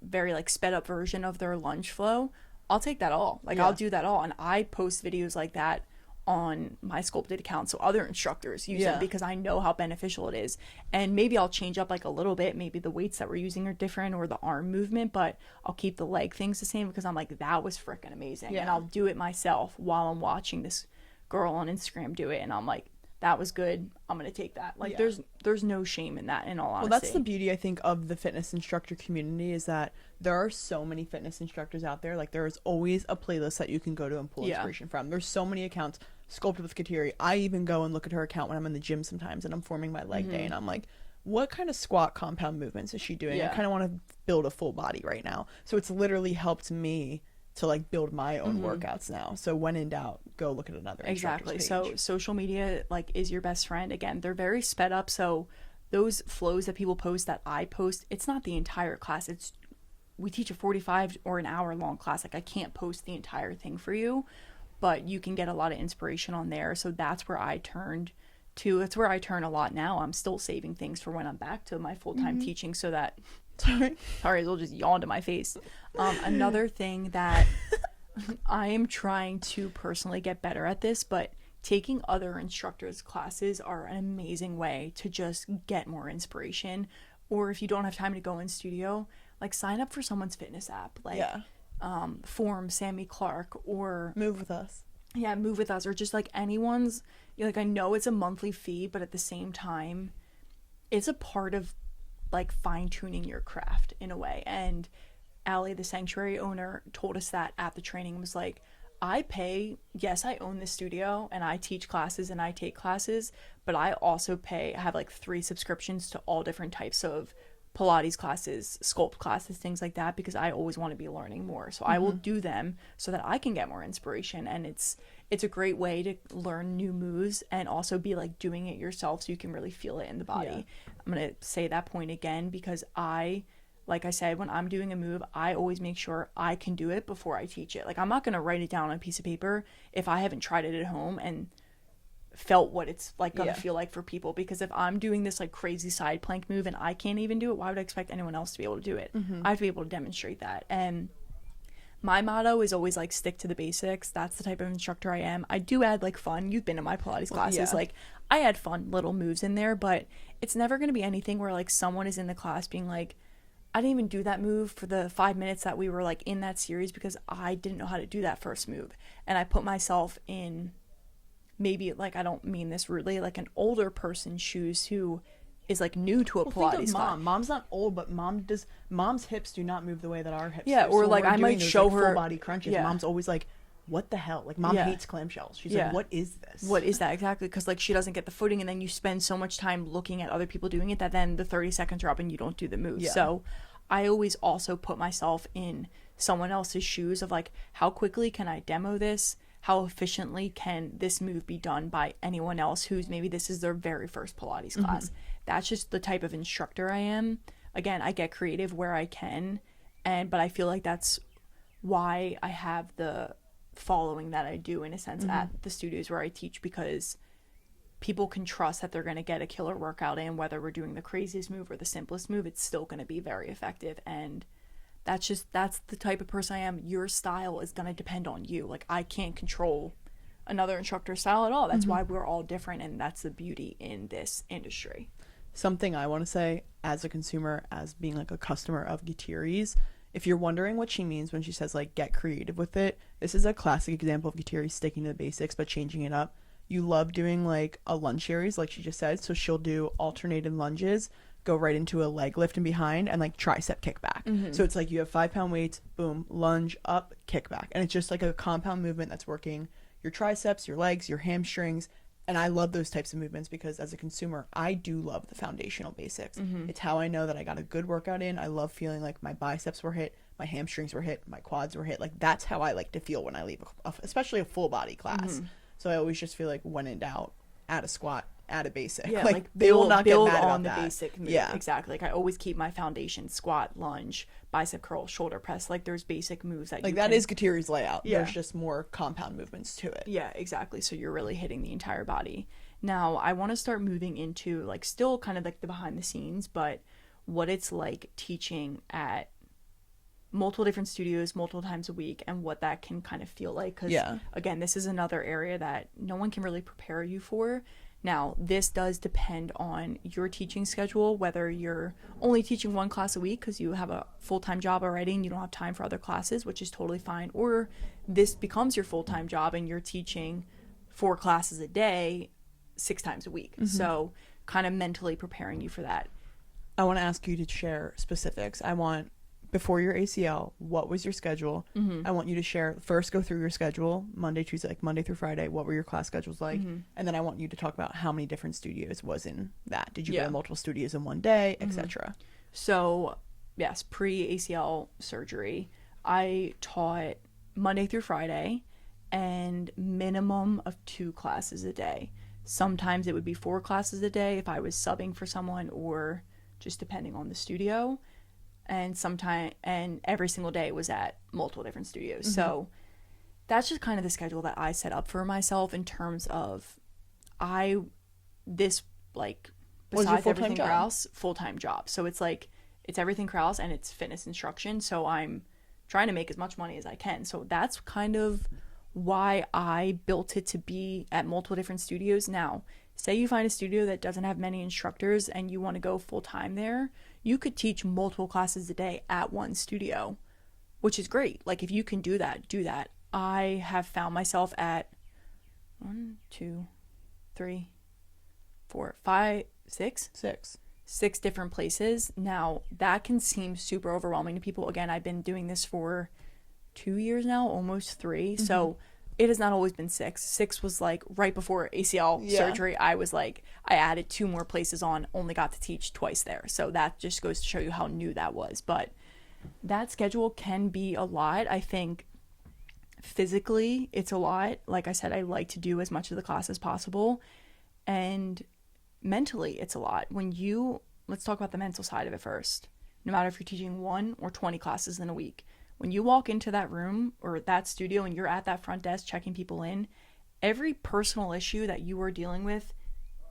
very like sped up version of their lunge flow, I'll take that all. Like I'll do that all. And I post videos like that on my Sculpted account, so other instructors use them, because I know how beneficial it is. And maybe I'll change up like a little bit, maybe the weights that we're using are different, or the arm movement, but I'll keep the leg things the same, because I'm like, that was freaking amazing. And I'll do it myself while I'm watching this girl on Instagram do it, and I'm like, that was good, I'm gonna take that. Like there's no shame in that, in all honesty. Well, that's the beauty, I think, of the fitness instructor community, is that there are so many fitness instructors out there. Like there is always a playlist that you can go to and pull inspiration from. There's so many accounts. Sculpted with Kateri, I even go and look at her account when I'm in the gym sometimes and I'm forming my leg day, and I'm like, what kind of squat compound movements is she doing? I kind of want to build a full body right now. So it's literally helped me to like build my own workouts now. So when in doubt, go look at another Exactly. instructor's So page. social media like is your best friend. Again, they're very sped up, so those flows that people post, that I post, it's not the entire class. It's, we teach a 45 or an hour long class. Like I can't post the entire thing for you, but you can get a lot of inspiration on there. So that's where I turned to. It's where I turn a lot now. I'm still saving things for when I'm back to my full-time teaching, so that sorry, it'll just yawn to my face. Another thing that I am trying to personally get better at this, but taking other instructors' classes are an amazing way to just get more inspiration. Or if you don't have time to go in studio, like sign up for someone's fitness app, like Form, Sammy Clark, or Move with us. Yeah, Move with Us, or just like anyone's. Like, I know it's a monthly fee, but at the same time, it's a part of like fine-tuning your craft in a way. And Allie, the sanctuary owner, told us that at the training, was like, I pay, yes, I own the studio and I teach classes and I take classes, but I also I have like 3 subscriptions to all different types of Pilates classes, sculpt classes, things like that, because I always want to be learning more. So I will do them so that I can get more inspiration. And it's a great way to learn new moves and also be like doing it yourself so you can really feel it in the body. Yeah. I'm going to say that point again because like I said, when I'm doing a move, I always make sure I can do it before I teach it. Like, I'm not going to write it down on a piece of paper if I haven't tried it at home and felt what it's like going to feel like for people. Because if I'm doing this like crazy side plank move and I can't even do it, why would I expect anyone else to be able to do it? I have to be able to demonstrate that. And my motto is always like stick to the basics. That's the type of instructor I am. I do add like fun. You've been in my Pilates classes. Like, I add fun little moves in there, but it's never going to be anything where like someone is in the class being like, I didn't even do that move for the 5 minutes that we were like in that series because I didn't know how to do that first move. And I put myself in, maybe, like, I don't mean this rudely, like an older person's shoes who is like new to a Pilates think of class. Mom's not old, but mom's hips do not move the way that our hips do. Or so like I might show her full body crunches. Mom's always like, what the hell? Like, mom hates clamshells. She's like, what is this? What is that exactly? Because like she doesn't get the footing, and then you spend so much time looking at other people doing it that then the 30 seconds are up and you don't do the move. So I always also put myself in someone else's shoes of like, how quickly can I demo this? How efficiently can this move be done by anyone else who's maybe this is their very first Pilates class? That's just the type of instructor I am. Again, I get creative where I can, but I feel like that's why I have the following that I do in a sense at the studios where I teach, because people can trust that they're going to get a killer workout in, whether we're doing the craziest move or the simplest move, it's still going to be very effective. And that's the type of person I am. Your style is going to depend on you. Like, I can't control another instructor's style at all. That's why we're all different, and that's the beauty in this industry. Something I want to say as a consumer, as being like a customer of Kateri, if you're wondering what she means when she says like get creative with it, this is a classic example of Kateri sticking to the basics but changing it up. You love doing like a lunge series, like she just said, so she'll do alternated lunges, go right into a leg lift and behind, and like tricep kickback. So it's like you have 5-pound weights, boom, lunge up, kickback, and it's just like a compound movement that's working your triceps, your legs, your hamstrings. And I love those types of movements because as a consumer, I do love the foundational basics. It's how I know that I got a good workout in. I love feeling like my biceps were hit, my hamstrings were hit, my quads were hit. Like, that's how I like to feel when I leave, especially a full body class. So I always just feel like when in doubt, add a squat, add a basic. Yeah, like they will not get mad on about the that. basic move. Yeah, exactly. Like, I always keep my foundation: squat, lunge, bicep curl, shoulder press. Like, there's basic moves that like you that can... is Kateri's layout. Yeah. There's just more compound movements to it. Yeah, exactly. So you're really hitting the entire body. Now, I want to start moving into like still kind of like the behind the scenes, but what it's like teaching at multiple different studios multiple times a week and what that can kind of feel like. Because again, this is another area that no one can really prepare you for. Now, this does depend on your teaching schedule, whether you're only teaching one class a week because you have a full-time job already and you don't have time for other classes, which is totally fine, or this becomes your full-time job and you're teaching 4 classes a day 6 times a week. So kind of mentally preparing you for that. I want to ask you to share specifics. I want, before your ACL, what was your schedule? I want you to share, first go through your schedule, Monday, Tuesday, like Monday through Friday. What were your class schedules like? And then I want you to talk about how many different studios was in that. Did you go to multiple studios in one day, etc.? So, yes, pre-ACL surgery, I taught Monday through Friday and minimum of 2 classes a day. Sometimes it would be 4 classes a day if I was subbing for someone, or just depending on the studio. And every single day was at multiple different studios. So that's just kind of the schedule that I set up for myself in terms of besides everything Krause, full-time job. So it's like, it's everything Krause and it's fitness instruction. So I'm trying to make as much money as I can. So that's kind of why I built it to be at multiple different studios. Now, say you find a studio that doesn't have many instructors and you want to go full time there, you could teach multiple classes a day at one studio, which is great. Like, if you can do that, do that. I have found myself at 1, 2, 3, 4, 5, 6? 6 different places. Now, that can seem super overwhelming to people. Again, I've been doing this for 2 years now, almost 3. So it has not always been 6. 6 was like right before ACL surgery. I was like, I added 2 more places on, only got to teach twice there. So that just goes to show you how new that was. But that schedule can be a lot. I think physically it's a lot. Like I said, I like to do as much of the class as possible. And mentally it's a lot. Let's talk about the mental side of it first. No matter if you're teaching 1 or 20 classes in a week, when you walk into that room or that studio and you're at that front desk checking people in, every personal issue that you are dealing with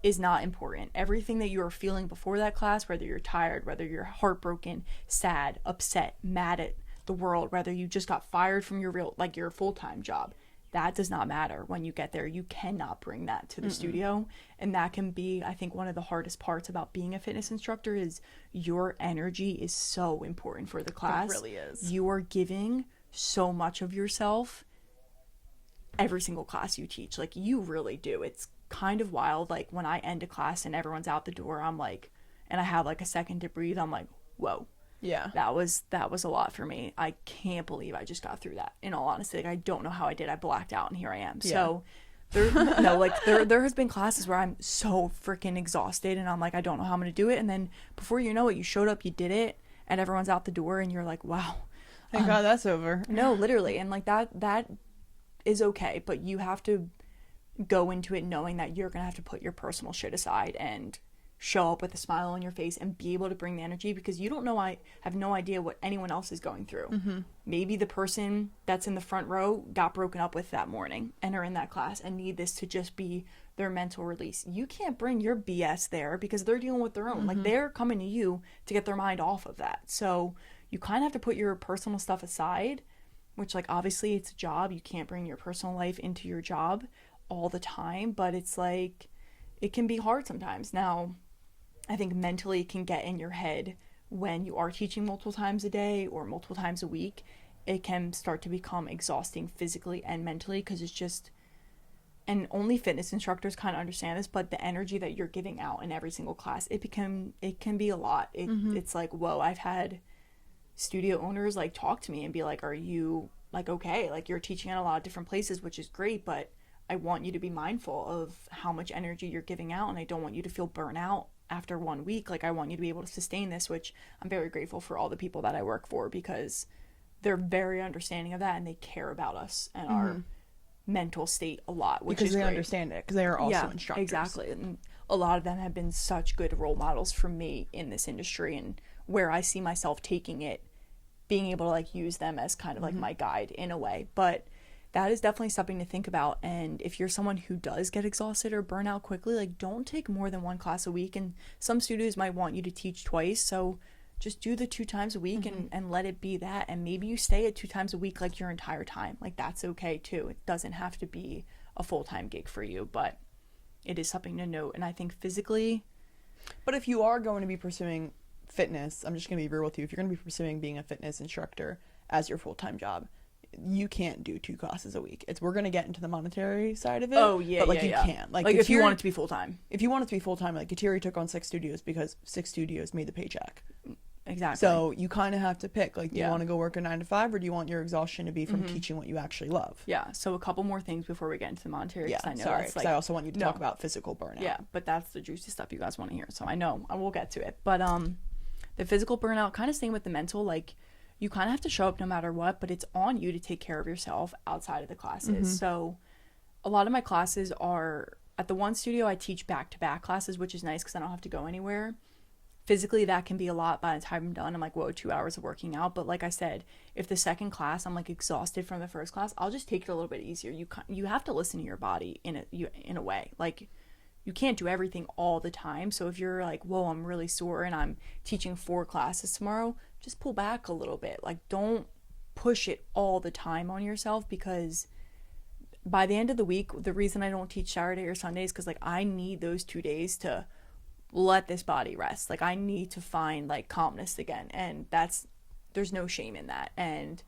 is not important. Everything that you are feeling before that class, whether you're tired, whether you're heartbroken, sad, upset, mad at the world, whether you just got fired from your full-time job, that does not matter when you get there. You cannot bring that to the studio. And that can be, I think, one of the hardest parts about being a fitness instructor is your energy is so important for the class. It really is. You are giving so much of yourself every single class you teach. Like, you really do. It's kind of wild. Like, when I end a class and everyone's out the door, I'm like, and I have like a second to breathe, I'm like, whoa. Yeah. That was a lot for me. I can't believe I just got through that. In all honesty, like, I don't know how I did. I blacked out and here I am. Yeah. So there has been classes where I'm so freaking exhausted and I'm like, I don't know how I'm going to do it. And then before you know it, you showed up, you did it, and everyone's out the door and you're like, wow. Thank God that's over. No, literally. And like that is okay, but you have to go into it knowing that you're going to have to put your personal shit aside and show up with a smile on your face and be able to bring the energy, because you don't know, I have no idea what anyone else is going through. Maybe the person that's in the front row got broken up with that morning and are in that class and need this to just be their mental release. You can't bring your BS there because they're dealing with their own. Like, they're coming to you to get their mind off of that. So you kind of have to put your personal stuff aside, which, like, obviously it's a job. You can't bring your personal life into your job all the time, but it's like, it can be hard sometimes. Now, I think mentally it can get in your head when you are teaching multiple times a day or multiple times a week. It can start to become exhausting physically and mentally, because it's just, and only fitness instructors kind of understand this, but the energy that you're giving out in every single class, it can be a lot. It's like, whoa, I've had studio owners like talk to me and be like, are you like okay? Like, you're teaching at a lot of different places, which is great, but I want you to be mindful of how much energy you're giving out, and I don't want you to feel burnout after 1 week. Like, I want you to be able to sustain this, which I'm very grateful for all the people that I work for, because they're very understanding of that and they care about us and our mental state a lot, which because is they great. Understand it, because they are also instructors. Exactly. And a lot of them have been such good role models for me in this industry, and where I see myself taking it, being able to like use them as kind of like my guide in a way. But that is definitely something to think about. And if you're someone who does get exhausted or burn out quickly, like, don't take more than 1 class a week. And some studios might want you to teach twice, so just do the 2 times a week and let it be that. And maybe you stay at 2 times a week like your entire time. Like, that's okay too. It doesn't have to be a full-time gig for you, but it is something to note. And I think physically, but if you are going to be pursuing fitness, I'm just going to be real with you, if you're going to be pursuing being a fitness instructor as your full-time job, you can't do 2 classes a week. We're going to get into the monetary side of it. Oh yeah, but like you can't. Like if you want it to be full-time. If you want it to be full-time, like Kateri took on 6 studios because 6 studios made the paycheck. Exactly. So you kind of have to pick, like, do you want to go work a 9 to 5, or do you want your exhaustion to be from teaching what you actually love? Yeah. So a couple more things before we get into the monetary. Yeah, I know sorry, that's because like, I also want you to talk about physical burnout. Yeah, but that's the juicy stuff you guys want to hear. So I know I will get to it. But the physical burnout, kind of same with the mental, like, you kind of have to show up no matter what, but it's on you to take care of yourself outside of the classes. So a lot of my classes are at the one studio. I teach back-to-back classes, which is nice because I don't have to go anywhere. Physically, that can be a lot. By the time I'm done, I'm like, whoa, 2 hours of working out. But like I said, if the second class, I'm like exhausted from the first class, I'll just take it a little bit easier. You have to listen to your body in a way. Like, you can't do everything all the time. So if you're like, whoa, I'm really sore and I'm teaching 4 classes tomorrow, just pull back a little bit. Like, don't push it all the time on yourself, because by the end of the week, the reason I don't teach Saturday or Sundays, because like I need those 2 days to let this body rest. Like I need to find like calmness again, and there's no shame in that. And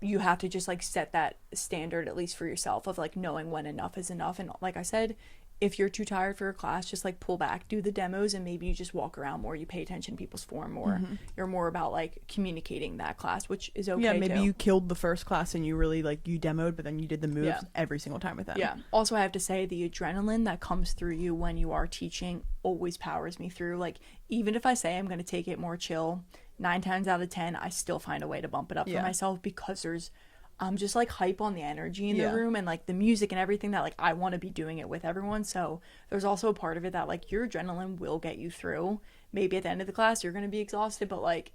you have to just like set that standard, at least for yourself, of like knowing when enough is enough. And like I said, if you're too tired for a class, just like pull back, do the demos, and maybe you just walk around more, you pay attention to people's form more. You're more about like communicating that class, which is okay. Yeah, maybe too. you killed the first class and you really like you demoed, but then you did the moves every single time with them. Yeah. Also, I have to say the adrenaline that comes through you when you are teaching always powers me through. Like even if I say I'm going to take it more chill, 9 times out of 10 I still find a way to bump it up for myself, because I'm just like hype on the energy in the room and like the music and everything, that like I want to be doing it with everyone. So there's also a part of it that like your adrenaline will get you through. Maybe at the end of the class you're going to be exhausted, but like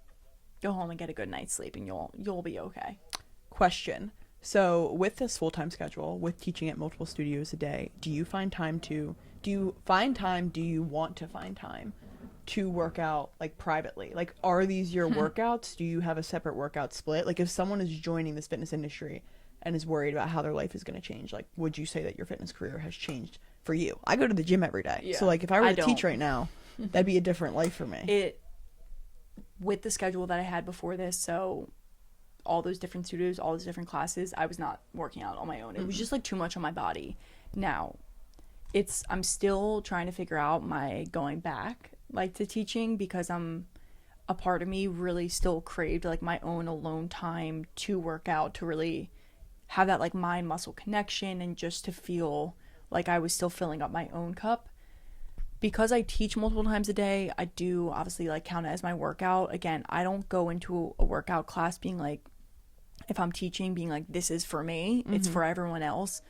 go home and get a good night's sleep and you'll be okay. Question. So with this full-time schedule, with teaching at multiple studios a day, do you want to find time to work out like privately? Like, are these your workouts? Do you have a separate workout split? Like if someone is joining this fitness industry and is worried about how their life is going to change, like would you say that your fitness career has changed for you? I go to the gym every day. So like if I were to teach right now, that'd be a different life for me. With the schedule that I had before this, so all those different studios, all those different classes, I was not working out on my own. It was just like too much on my body. Now I'm still trying to figure out my going back like to teaching, because a part of me really still craved like my own alone time to work out, to really have that like mind muscle connection, and just to feel like I was still filling up my own cup. Because I teach multiple times a day, I do obviously like count it as my workout. Again, I don't go into a workout class being like, if I'm teaching, being like, this is for me, it's for everyone else.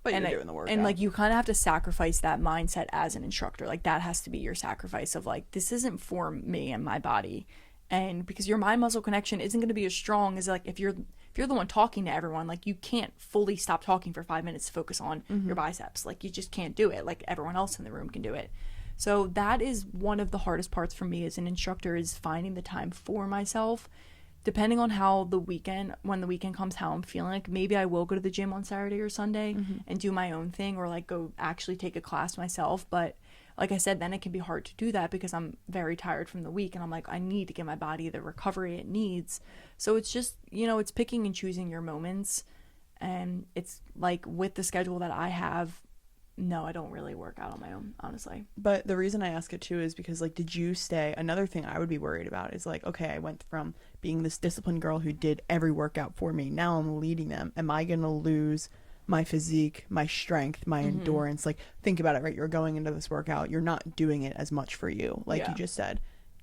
But you're doing the workout. And like you kind of have to sacrifice that mindset as an instructor. Like that has to be your sacrifice of like, this isn't for me and my body. And because your mind muscle connection isn't going to be as strong as like if you're the one talking to everyone, like you can't fully stop talking for 5 minutes to focus on your biceps. Like you just can't do it like everyone else in the room can do it. So that is one of the hardest parts for me as an instructor, is finding the time for myself. Depending on when the weekend comes, how I'm feeling, like maybe I will go to the gym on Saturday or Sunday and do my own thing, or like go actually take a class myself. But like I said, then it can be hard to do that because I'm very tired from the week, and I'm like, I need to give my body the recovery it needs. So it's just, it's picking and choosing your moments. And it's like with the schedule that I have, no, I don't really work out on my own, honestly. But the reason I ask it too is because like, did you stay? Another thing I would be worried about is like, okay, I went from being this disciplined girl who did every workout for me. Now I'm leading them. Am I going to lose my physique, my strength, my endurance? Like think about it, right? You're going into this workout. You're not doing it as much for you. Like you just said,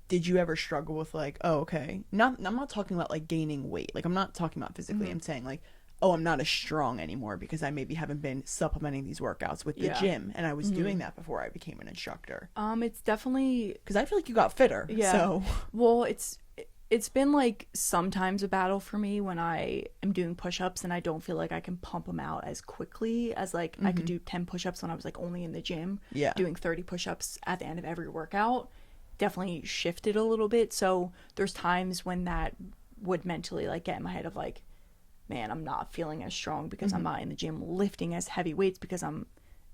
did you ever struggle with like, oh, okay. I'm not talking about like gaining weight. Like I'm not talking about physically. I'm saying like, oh, I'm not as strong anymore because I maybe haven't been supplementing these workouts with the gym, and I was doing that before I became an instructor. It's definitely, because I feel like you got fitter. Yeah. So well, it's been like sometimes a battle for me when I am doing push-ups and I don't feel like I can pump them out as quickly as like I could do 10 push-ups when I was like only in the gym. Yeah. Doing 30 push-ups at the end of every workout definitely shifted a little bit. So there's times when that would mentally like get in my head of like, man, I'm not feeling as strong because I'm not in the gym lifting as heavy weights, because I'm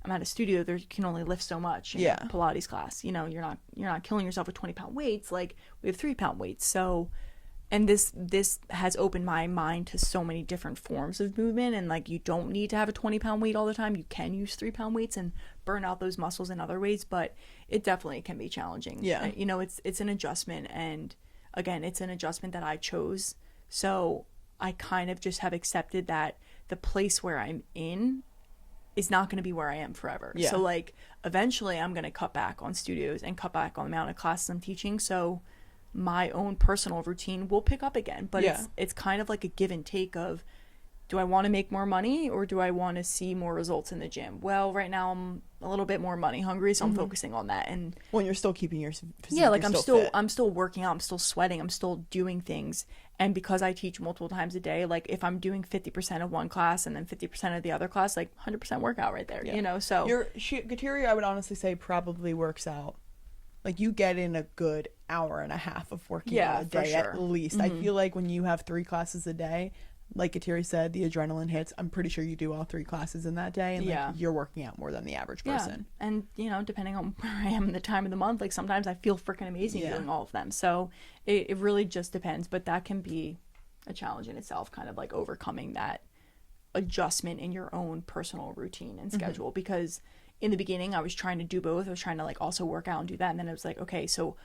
at a studio. There you can only lift so much in Pilates class. You're not killing yourself with 20-pound weights. Like we have 3-pound weights. So, and this has opened my mind to so many different forms of movement, and like you don't need to have a 20-pound weight all the time. You can use 3-pound weights and burn out those muscles in other ways, but it definitely can be challenging. Yeah. It's an adjustment, and again, it's an adjustment that I chose. So I kind of just have accepted that the place where I'm in is not going to be where I am forever. Yeah. So like eventually I'm going to cut back on studios and cut back on the amount of classes I'm teaching. So my own personal routine will pick up again, but it's kind of like a give and take of, do I want to make more money or do I want to see more results in the gym? Well, right now I'm a little bit more money hungry, so I'm focusing on that. And when you're still keeping your physique, like I'm still fit. working out, I'm still sweating, I'm still doing things. And because I teach multiple times a day, like if I'm doing 50% of one class and then 50% of the other class, like 100% workout right there, so Kateri, I would honestly say, probably works out. Like you get in a good hour and a half of working out a day at least. I feel like when you have 3 classes a day, like Kateri said, the adrenaline hits. I'm pretty sure you do all 3 classes in that day, and Yeah. like you're working out more than the average person. And depending on where I am in the time of the month, like sometimes I feel freaking amazing doing all of them. So it really just depends, but that can be a challenge in itself, kind of like overcoming that adjustment in your own personal routine and schedule. Because in the beginning I was trying to do both. I was trying to like also work out and do that, and then it was like, okay, so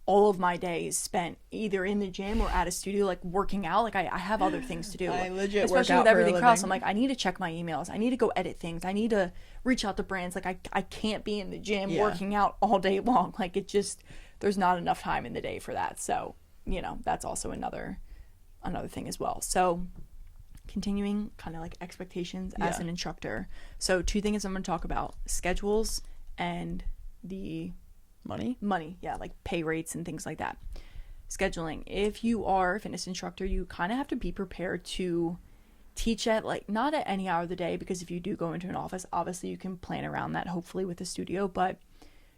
all of my days spent either in the gym or at a studio, like working out. Like I have other things to do. I legit especially work out with for a everything Krause. I'm living. like, I need to check my emails. I need to go edit things. I need to reach out to brands. Like I can't be in the gym working out all day long. Like it just, there's not enough time in the day for that. So, that's also another thing as well. So continuing kind of like expectations as an instructor. So 2 things I'm going to talk about: schedules and the money, yeah, like pay rates and things like that. Scheduling: if you are a fitness instructor, you kind of have to be prepared to teach at like not at any hour of the day, because if you do go into an office, obviously you can plan around that, hopefully with a studio, but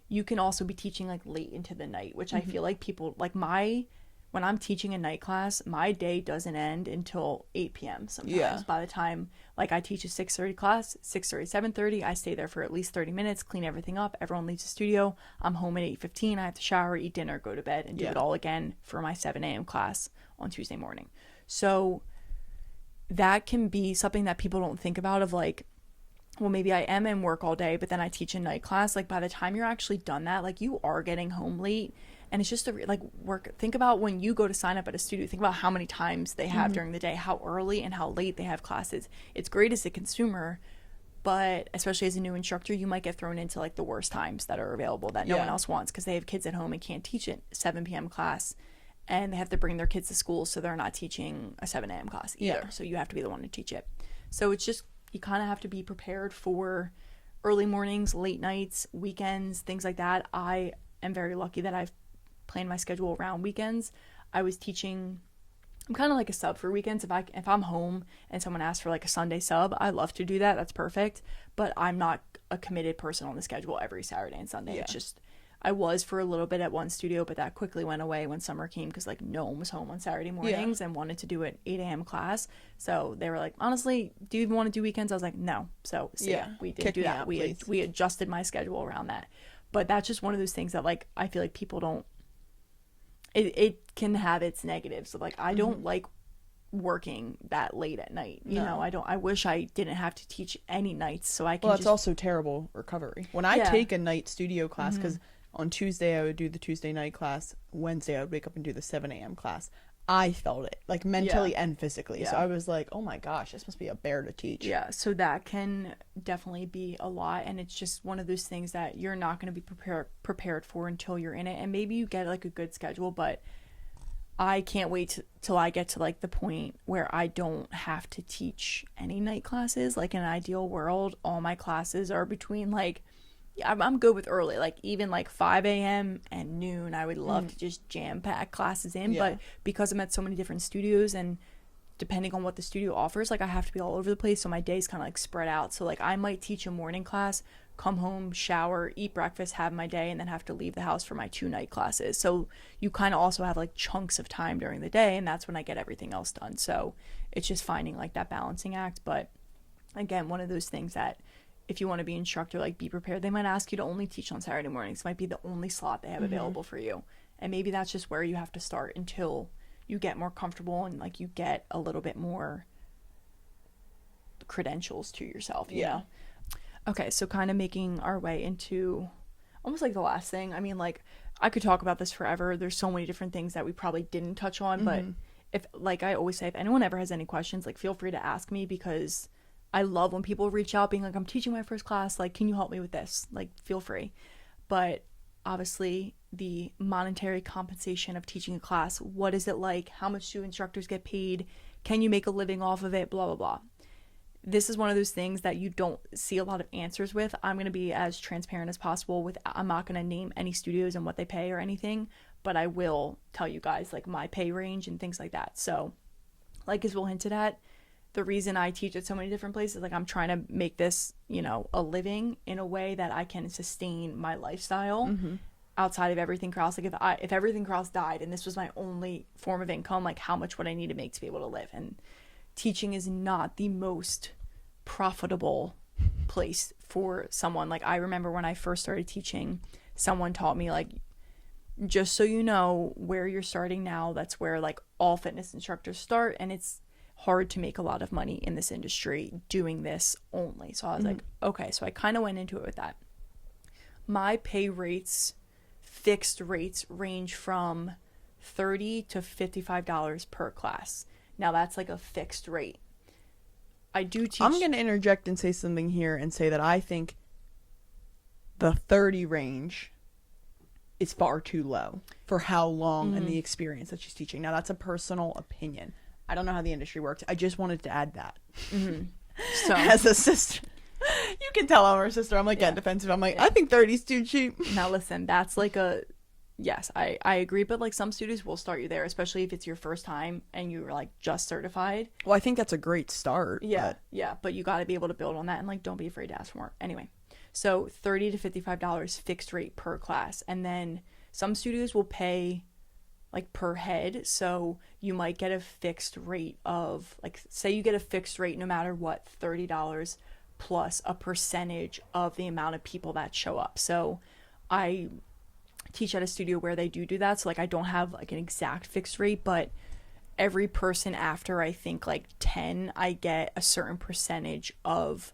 you can also be teaching like late into the night, which I feel like people like when I'm teaching a night class, my day doesn't end until 8 p.m. sometimes. By the time, like, I teach a 6:30 class, 6:30, 7:30, I stay there for at least 30 minutes, clean everything up, everyone leaves the studio, I'm home at 8:15, I have to shower, eat dinner, go to bed, and do it all again for my 7 a.m. class on Tuesday morning. So that can be something that people don't think about, of like, well, maybe I am in work all day, but then I teach a night class. Like by the time you're actually done that, like you are getting home late, and it's just like work. Think about when you go to sign up at a studio, think about how many times they have during the day, how early and how late they have classes. It's great as a consumer, but especially as a new instructor, you might get thrown into like the worst times that are available that no one else wants, because they have kids at home and can't teach a 7 p.m. class, and they have to bring their kids to school, so they're not teaching a 7 a.m. class either. So you have to be the one to teach it. So it's just, you kind of have to be prepared for early mornings, late nights, weekends, things like that. I am very lucky that I've planned my schedule around weekends. I was teaching, I'm kind of like a sub for weekends. If I'm home and someone asks for like a Sunday sub, I love to do that. That's perfect. But I'm not a committed person on the schedule every Saturday and Sunday. It's just, I was for a little bit at one studio, but that quickly went away when summer came, because like no one was home on Saturday mornings and wanted to do an 8 a.m. class. So they were like, honestly, do you even want to do weekends? I was like, no. So we didn't do that. We adjusted my schedule around that. But that's just one of those things that like I feel like people don't, it can have its negatives. So like I don't like working that late at night. You know, I wish I didn't have to teach any nights, so I can Well, it's also terrible recovery. When I take a night studio class, because on Tuesday I would do the Tuesday night class, Wednesday I would wake up and do the 7 a.m. class. I felt it, like mentally and physically. So I was like, oh my gosh, this must be a bear to teach. Yeah, so that can definitely be a lot, and it's just one of those things that you're not going to be prepared for until you're in it. And maybe you get like a good schedule, but I can't wait till I get to like the point where I don't have to teach any night classes. Like in an ideal world, all my classes are between like, I'm good with early, like even like 5 a.m. and noon. I would love to just jam pack classes in, but because I'm at so many different studios, and depending on what the studio offers, like I have to be all over the place, so my day's kind of like spread out. So like I might teach a morning class, come home, shower, eat breakfast, have my day, and then have to leave the house for my 2 night classes. So you kind of also have like chunks of time during the day, and that's when I get everything else done. So it's just finding like that balancing act. But again, one of those things that if you want to be instructor, like be prepared. They might ask you to only teach on Saturday mornings. It might be the only slot they have available for you. And maybe that's just where you have to start until you get more comfortable and like you get a little bit more credentials to yourself, you know? Okay, so kind of making our way into almost like the last thing. I mean, like I could talk about this forever. There's so many different things that we probably didn't touch on, but if, like I always say, if anyone ever has any questions, like feel free to ask me, because I love when people reach out being like, I'm teaching my first class, like, can you help me with this? Like, feel free. But obviously the monetary compensation of teaching a class, what is it like? How much do instructors get paid? Can you make a living off of it? Blah, blah, blah. This is one of those things that you don't see a lot of answers with. I'm going to be as transparent as possible with, I'm not going to name any studios and what they pay or anything, but I will tell you guys like my pay range and things like that. So like as Will hinted at, the reason I teach at so many different places, like I'm trying to make this, you know, a living in a way that I can sustain my lifestyle outside of everything Krause. Like if everything Krause died and this was my only form of income, like how much would I need to make to be able to live? And teaching is not the most profitable place for someone. Like, I remember when I first started teaching, someone taught me, like, just so you know, where you're starting now, that's where like all fitness instructors start, and it's hard to make a lot of money in this industry doing this only. So I was like, okay, so I kind of went into it with that. My pay rates, fixed rates, range from $30 to $55 per class. Now that's like a fixed rate. I do teach. I'm going to interject and say something here and say that I think the 30 range is far too low for how long and the experience that she's teaching. Now, that's a personal opinion. I don't know how the industry works. I just wanted to add that. So as a sister, you can tell I'm her sister. I'm like getting defensive. I'm like, I think 30 is too cheap. Now listen, that's like a, yes, I agree, but like some studios will start you there, especially if it's your first time and you're like just certified. Well, I think that's a great start. But you got to be able to build on that, and like don't be afraid to ask for more. Anyway, so $30 to $55 fixed rate per class, and then some studios will pay like per head. So you might get a fixed rate of, like, say you get a fixed rate no matter what, $30 plus a percentage of the amount of people that show up. So I teach at a studio where they do that, so like I don't have like an exact fixed rate, but every person after I think like 10, I get a certain percentage of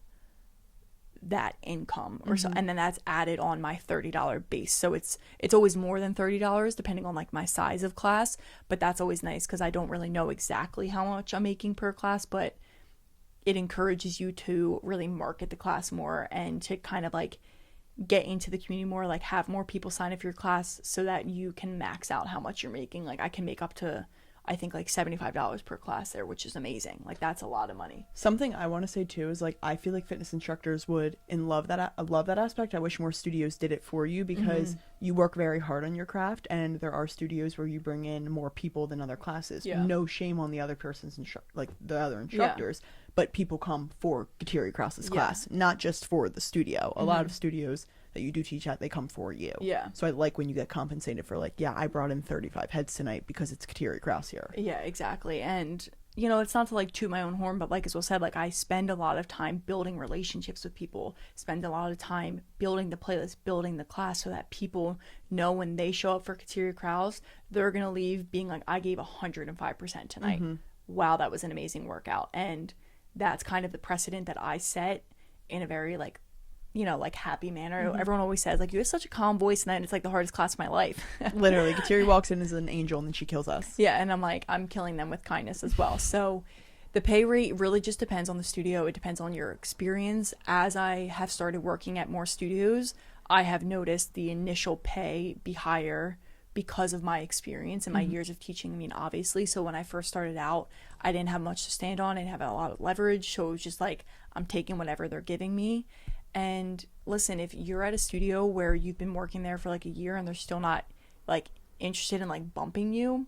that income or so, and then that's added on my $30 base. So it's always more than $30 depending on like my size of class, but that's always nice because I don't really know exactly how much I'm making per class, but it encourages you to really market the class more and to kind of like get into the community more, like have more people sign up for your class so that you can max out how much you're making. Like I can make up to, I think, like $75 per class there, which is amazing. Like that's a lot of money. Something I want to say too is like I feel like fitness instructors would love that aspect. I wish more studios did it for you because you work very hard on your craft, and there are studios where you bring in more people than other classes. No shame on the other person's the other instructors, but people come for Kateri Krause's class, not just for the studio. A lot of studios that you do teach at, they come for you. So I like when you get compensated for like, I brought in 35 heads tonight because it's Kateri Krause here. Yeah, exactly. And you know, it's not to like toot my own horn, but like as well said, like I spend a lot of time building relationships with people, spend a lot of time building the playlist, building the class, so that people know when they show up for Kateri Krause, they're gonna leave being like, I gave 105% tonight. Wow, that was an amazing workout. And that's kind of the precedent that I set in a very like, you know, like happy manner. Everyone always says like, you have such a calm voice, and then it's like the hardest class of my life. Literally, Kateri walks in as an angel and then she kills us. Yeah, and I'm like, I'm killing them with kindness as well. So the pay rate really just depends on the studio. It depends on your experience. As I have started working at more studios, I have noticed the initial pay be higher because of my experience and my years of teaching. I mean, obviously, so when I first started out, I didn't have much to stand on. I didn't have a lot of leverage, so it was just like, I'm taking whatever they're giving me. And listen, if you're at a studio where you've been working there for like a year and they're still not like interested in like bumping you,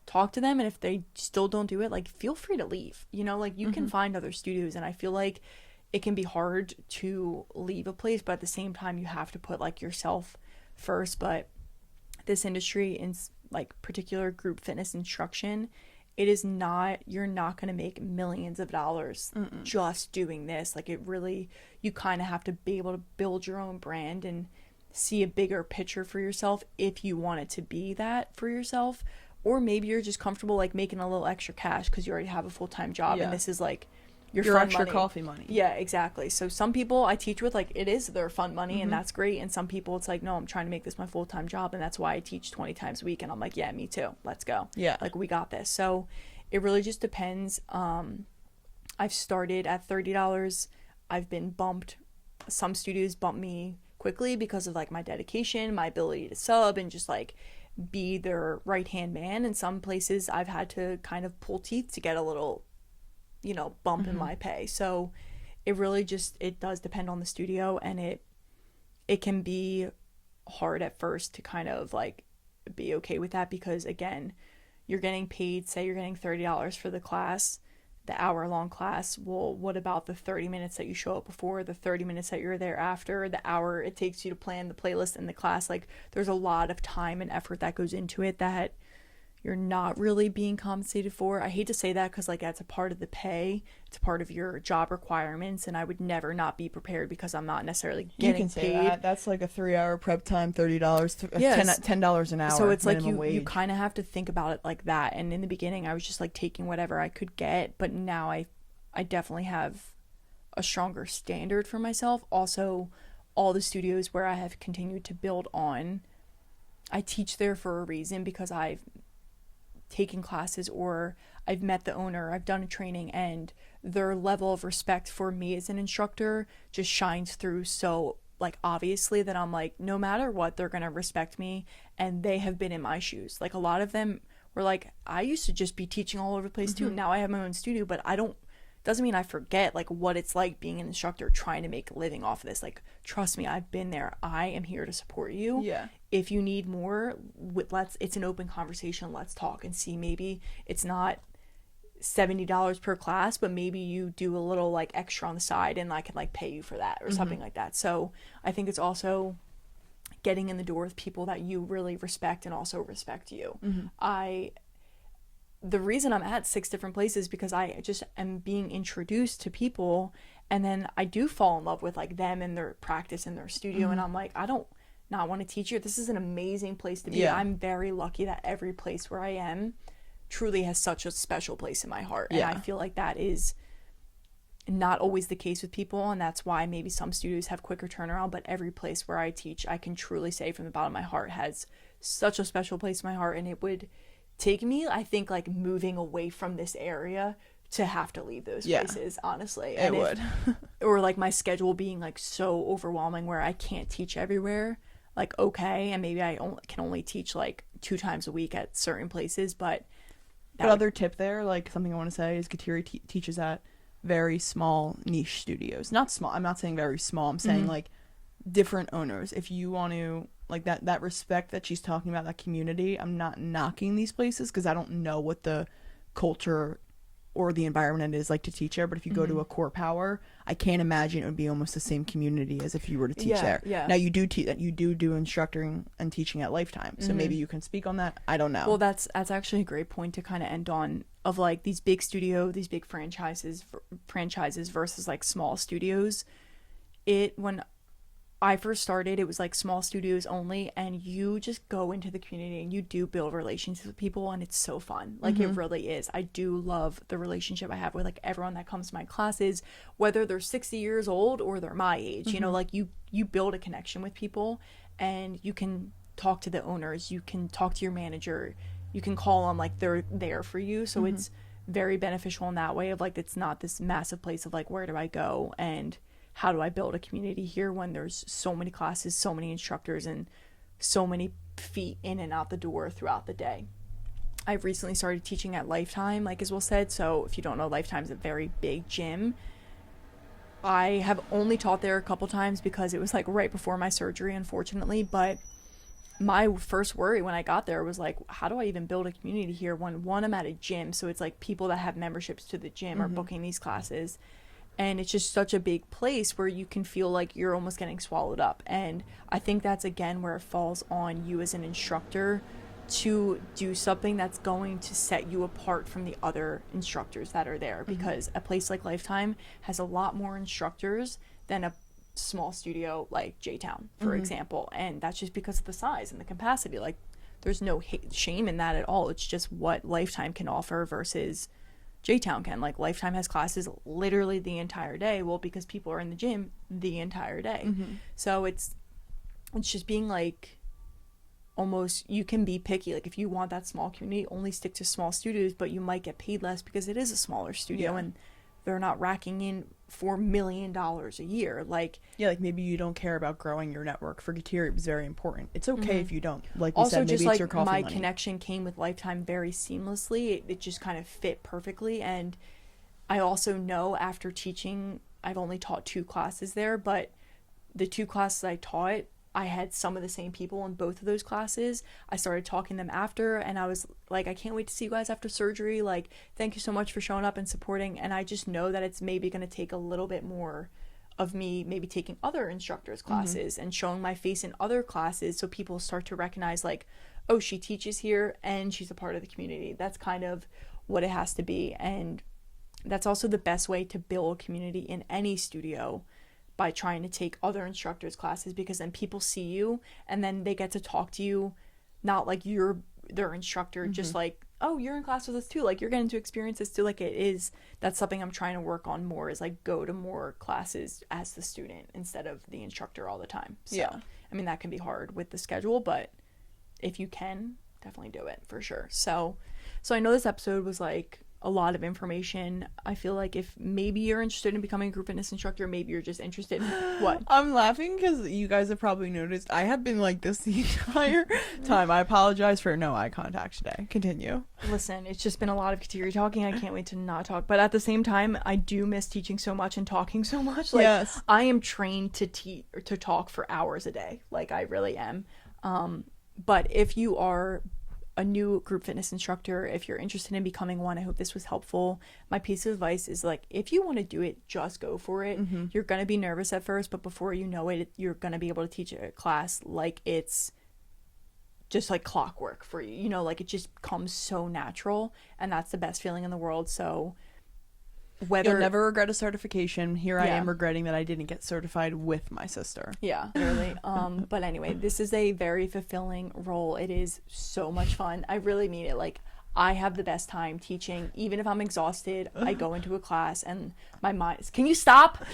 talk to them. And if they still don't do it, like feel free to leave, you know, like you can find other studios. And I feel like it can be hard to leave a place, but at the same time you have to put like yourself first. But this industry, in like particular group fitness instruction, it is not, you're not going to make millions of dollars just doing this. Like it really, you kind of have to be able to build your own brand and see a bigger picture for yourself if you want it to be that for yourself. Or maybe you're just comfortable like making a little extra cash because you already have a full-time job and this is like your fun extra money. Coffee money. Yeah, exactly. So some people I teach with, like, it is their fun money and that's great. And some people it's like, no, I'm trying to make this my full-time job, and that's why I teach 20 times a week. And I'm like, yeah, me too. Let's go. Yeah. Like, we got this. So it really just depends. I've started at $30. I've been bumped. Some studios bump me quickly because of like my dedication, my ability to sub, and just like be their right-hand man. And some places I've had to kind of pull teeth to get a little, you know, bump in my pay. So it really just, it does depend on the studio, and it can be hard at first to kind of like be okay with that, because again, you're getting paid, say you're getting $30 for the class, the hour-long class. Well, what about the 30 minutes that you show up before, the 30 minutes that you're there after, the hour it takes you to plan the playlist in the class? Like, there's a lot of time and effort that goes into it that you're not really being compensated for. I hate to say that because like that's a part of the pay, it's a part of your job requirements, and I would never not be prepared because I'm not necessarily You getting can say paid. that. That's like a 3-hour prep time, $30, Yes. $10 an hour. So it's like minimum you wage. kind of have to think about it like that. And in the beginning I was just like taking whatever I could get, but now I definitely have a stronger standard for myself. Also, all the studios where I have continued to build on, I teach there for a reason, because I've taken classes or I've met the owner, I've done a training, and their level of respect for me as an instructor just shines through so like obviously that I'm like, no matter what, they're gonna respect me. And they have been in my shoes. Like a lot of them were like, I used to just be teaching all over the place too. Now I have my own studio, but I don't, doesn't mean I forget like what it's like being an instructor trying to make a living off of this. Like, trust me, I've been there. I am here to support you. Yeah. If you need more, it's an open conversation. Let's talk and see. Maybe it's not $70 per class, but maybe you do a little like extra on the side and I can like pay you for that or something like that. So I think it's also getting in the door with people that you really respect and also respect you. The reason I'm at 6 different places because I just am being introduced to people, and then I do fall in love with like them and their practice and their studio, and I'm like, I don't not want to teach you. This is an amazing place to be. Yeah. I'm very lucky that every place where I am truly has such a special place in my heart. Yeah. And I feel like that is not always the case with people, and that's why maybe some studios have quicker turnaround, but every place where I teach, I can truly say from the bottom of my heart has such a special place in my heart. And it would take me, I think, like moving away from this area to have to leave those places, honestly. It would. Or like my schedule being like so overwhelming where I can't teach everywhere. Like, okay, and maybe I can only teach like 2 times a week at certain places, but other tip there, like something I want to say is Kateri teaches at very small niche studios. Not small. I'm not saying very small. I'm saying like different owners. If you want to like that respect that she's talking about, that community, I'm not knocking these places because I don't know what the culture or the environment is like to teach there. But if you go to a core power, I can't imagine it would be almost the same community as if you were to teach there. Yeah. Now you do do instructing and teaching at Lifetime, so maybe you can speak on that. I don't know. Well, that's actually a great point to kind of end on, of like these big franchises versus like small studios. When I first started, it was like small studios only, and you just go into the community and you do build relationships with people, and it's so fun. Like it really is. I do love the relationship I have with like everyone that comes to my classes, whether they're 60 years old or they're my age. You know, like you build a connection with people, and you can talk to the owners, you can talk to your manager, you can call them, like they're there for you. So it's very beneficial in that way of like, it's not this massive place of like, where do I go and how do I build a community here when there's so many classes, so many instructors, and so many feet in and out the door throughout the day. I've recently started teaching at Lifetime, like as Will said. So if you don't know, Lifetime's a very big gym. I have only taught there a couple times because it was like right before my surgery, unfortunately. But my first worry when I got there was like, how do I even build a community here when one, I'm at a gym, so it's like people that have memberships to the gym are booking these classes. And it's just such a big place where you can feel like you're almost getting swallowed up. And I think that's, again, where it falls on you as an instructor to do something that's going to set you apart from the other instructors that are there. Because a place like Lifetime has a lot more instructors than a small studio like J-Town, for example. And that's just because of the size and the capacity. Like, there's no shame in that at all. It's just what Lifetime can offer versus J-Town can. Like Lifetime has classes literally the entire day, well, because people are in the gym the entire day. So it's just being like, almost, you can be picky. Like if you want that small community, only stick to small studios, but you might get paid less because it is a smaller studio and they're not racking in $4 million a year. Like maybe you don't care about growing your network. For Kateri, it was very important. It's okay if you don't. Like we also, said, maybe just it's like your coffee my money. connection came with Lifetime very seamlessly. It just kind of fit perfectly. And I also know after teaching, I've only taught 2 classes there, but the 2 classes I taught, I had some of the same people in both of those classes. I started talking to them after, and I was like, I can't wait to see you guys after surgery. Like, thank you so much for showing up and supporting. And I just know that it's maybe going to take a little bit more of me maybe taking other instructors' classes and showing my face in other classes, so people start to recognize like, oh, she teaches here and she's a part of the community. That's kind of what it has to be. And that's also the best way to build community in any studio, by trying to take other instructors' classes, because then people see you and then they get to talk to you, not like you're their instructor, just like, oh, you're in class with us too, like you're getting to experience this too. Like it is, that's something I'm trying to work on more, is like go to more classes as the student instead of the instructor all the time. So Yeah. I mean, that can be hard with the schedule, but if you can, definitely do it for sure. So I know this episode was like a lot of information. I feel like if maybe you're interested in becoming a group fitness instructor, maybe you're just interested in what? I'm laughing because you guys have probably noticed I have been like this the entire time. I apologize for no eye contact today. Continue. Listen, it's just been a lot of Kateri talking. I can't wait to not talk. But at the same time, I do miss teaching so much and talking so much. Like, Yes. I am trained to to talk for hours a day. Like, I really am. But if you are a new group fitness instructor, if you're interested in becoming one, I hope this was helpful. My piece of advice is like, if you want to do it, just go for it. You're going to be nervous at first, but before you know it, you're going to be able to teach a class like it's just like clockwork for you. You know, like it just comes so natural, and that's the best feeling in the world. So whether You'll never regret a certification. Here I Yeah. am regretting that I didn't get certified with my sister. Yeah, literally. But anyway, this is a very fulfilling role. It is so much fun. I really mean it. Like, I have the best time teaching. Even if I'm exhausted, I go into a class and my mind... Can you stop?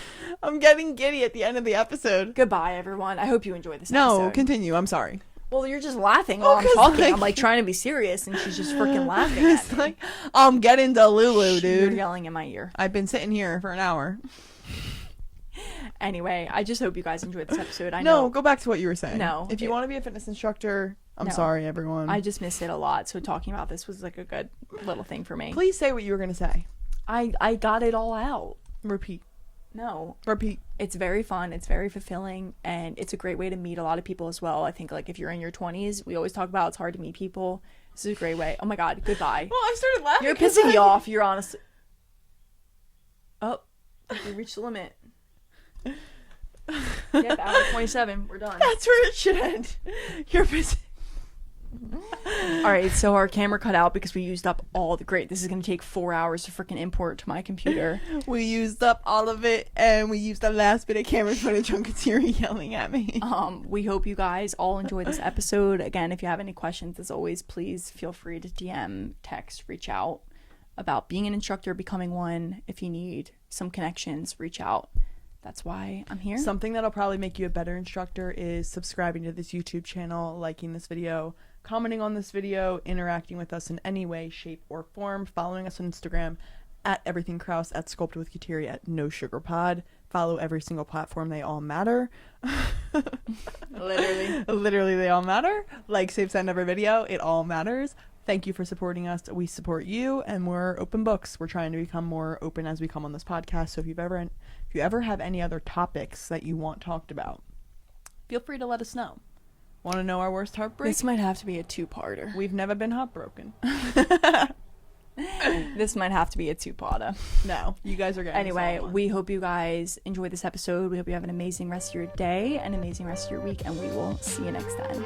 I'm getting giddy at the end of the episode. Goodbye, everyone. I hope you enjoyed this No, episode. continue. I'm sorry. Well, you're just laughing while I'm 'cause, talking. like- I'm like trying to be serious, and she's just freaking laughing at It's me. like, I'm getting to Lulu, You're dude. yelling in my ear. I've been sitting here for an hour. Anyway, I just hope you guys enjoyed this episode. I No, know go back to what you were saying. No, If you want to be a fitness instructor, I'm No. sorry, everyone. I just miss it a lot. So talking about this was like a good little thing for me. Please say what you were going to say. I got it all out. Repeat. No. Repeat. It's very fun, it's very fulfilling, and it's a great way to meet a lot of people as well. I think like if you're in your 20s, we always talk about it's hard to meet people. This is a great way. Oh my god, goodbye. Well, I started laughing. You're 'cause pissing me I- off. You're honest. Oh, we reached the limit. Yep, hour 27. We're done. That's where it should end. You're busy. All right, so our camera cut out because we used up all the great. This is going to take 4 hours to freaking import to my computer. We used up all of it, and we used the last bit of camera footage on Kateri yelling at me. We hope you guys all enjoyed this episode. Again, if you have any questions, as always, please feel free to DM, text, reach out about being an instructor, becoming one. If you need some connections, reach out. That's why I'm here. Something that'll probably make you a better instructor is subscribing to this YouTube channel, liking this video, commenting on this video, interacting with us in any way, shape, or form, following us on Instagram at Everything Krause, at Sculpt with Kateri, at No Sugar Pod. Follow every single platform. They all matter. Literally, they all matter. Like, save, send every video. It all matters. Thank you for supporting us. We support you, and we're open books. We're trying to become more open as we come on this podcast. So if you ever have any other topics that you want talked about, feel free to let us know. Want to know our worst heartbreak? This might have to be a two-parter. We've never been heartbroken. This might have to be a two-parter. No, you guys are getting Anyway, this all on. we hope you guys enjoyed this episode. We hope you have an amazing rest of your day, an amazing rest of your week, and we will see you next time.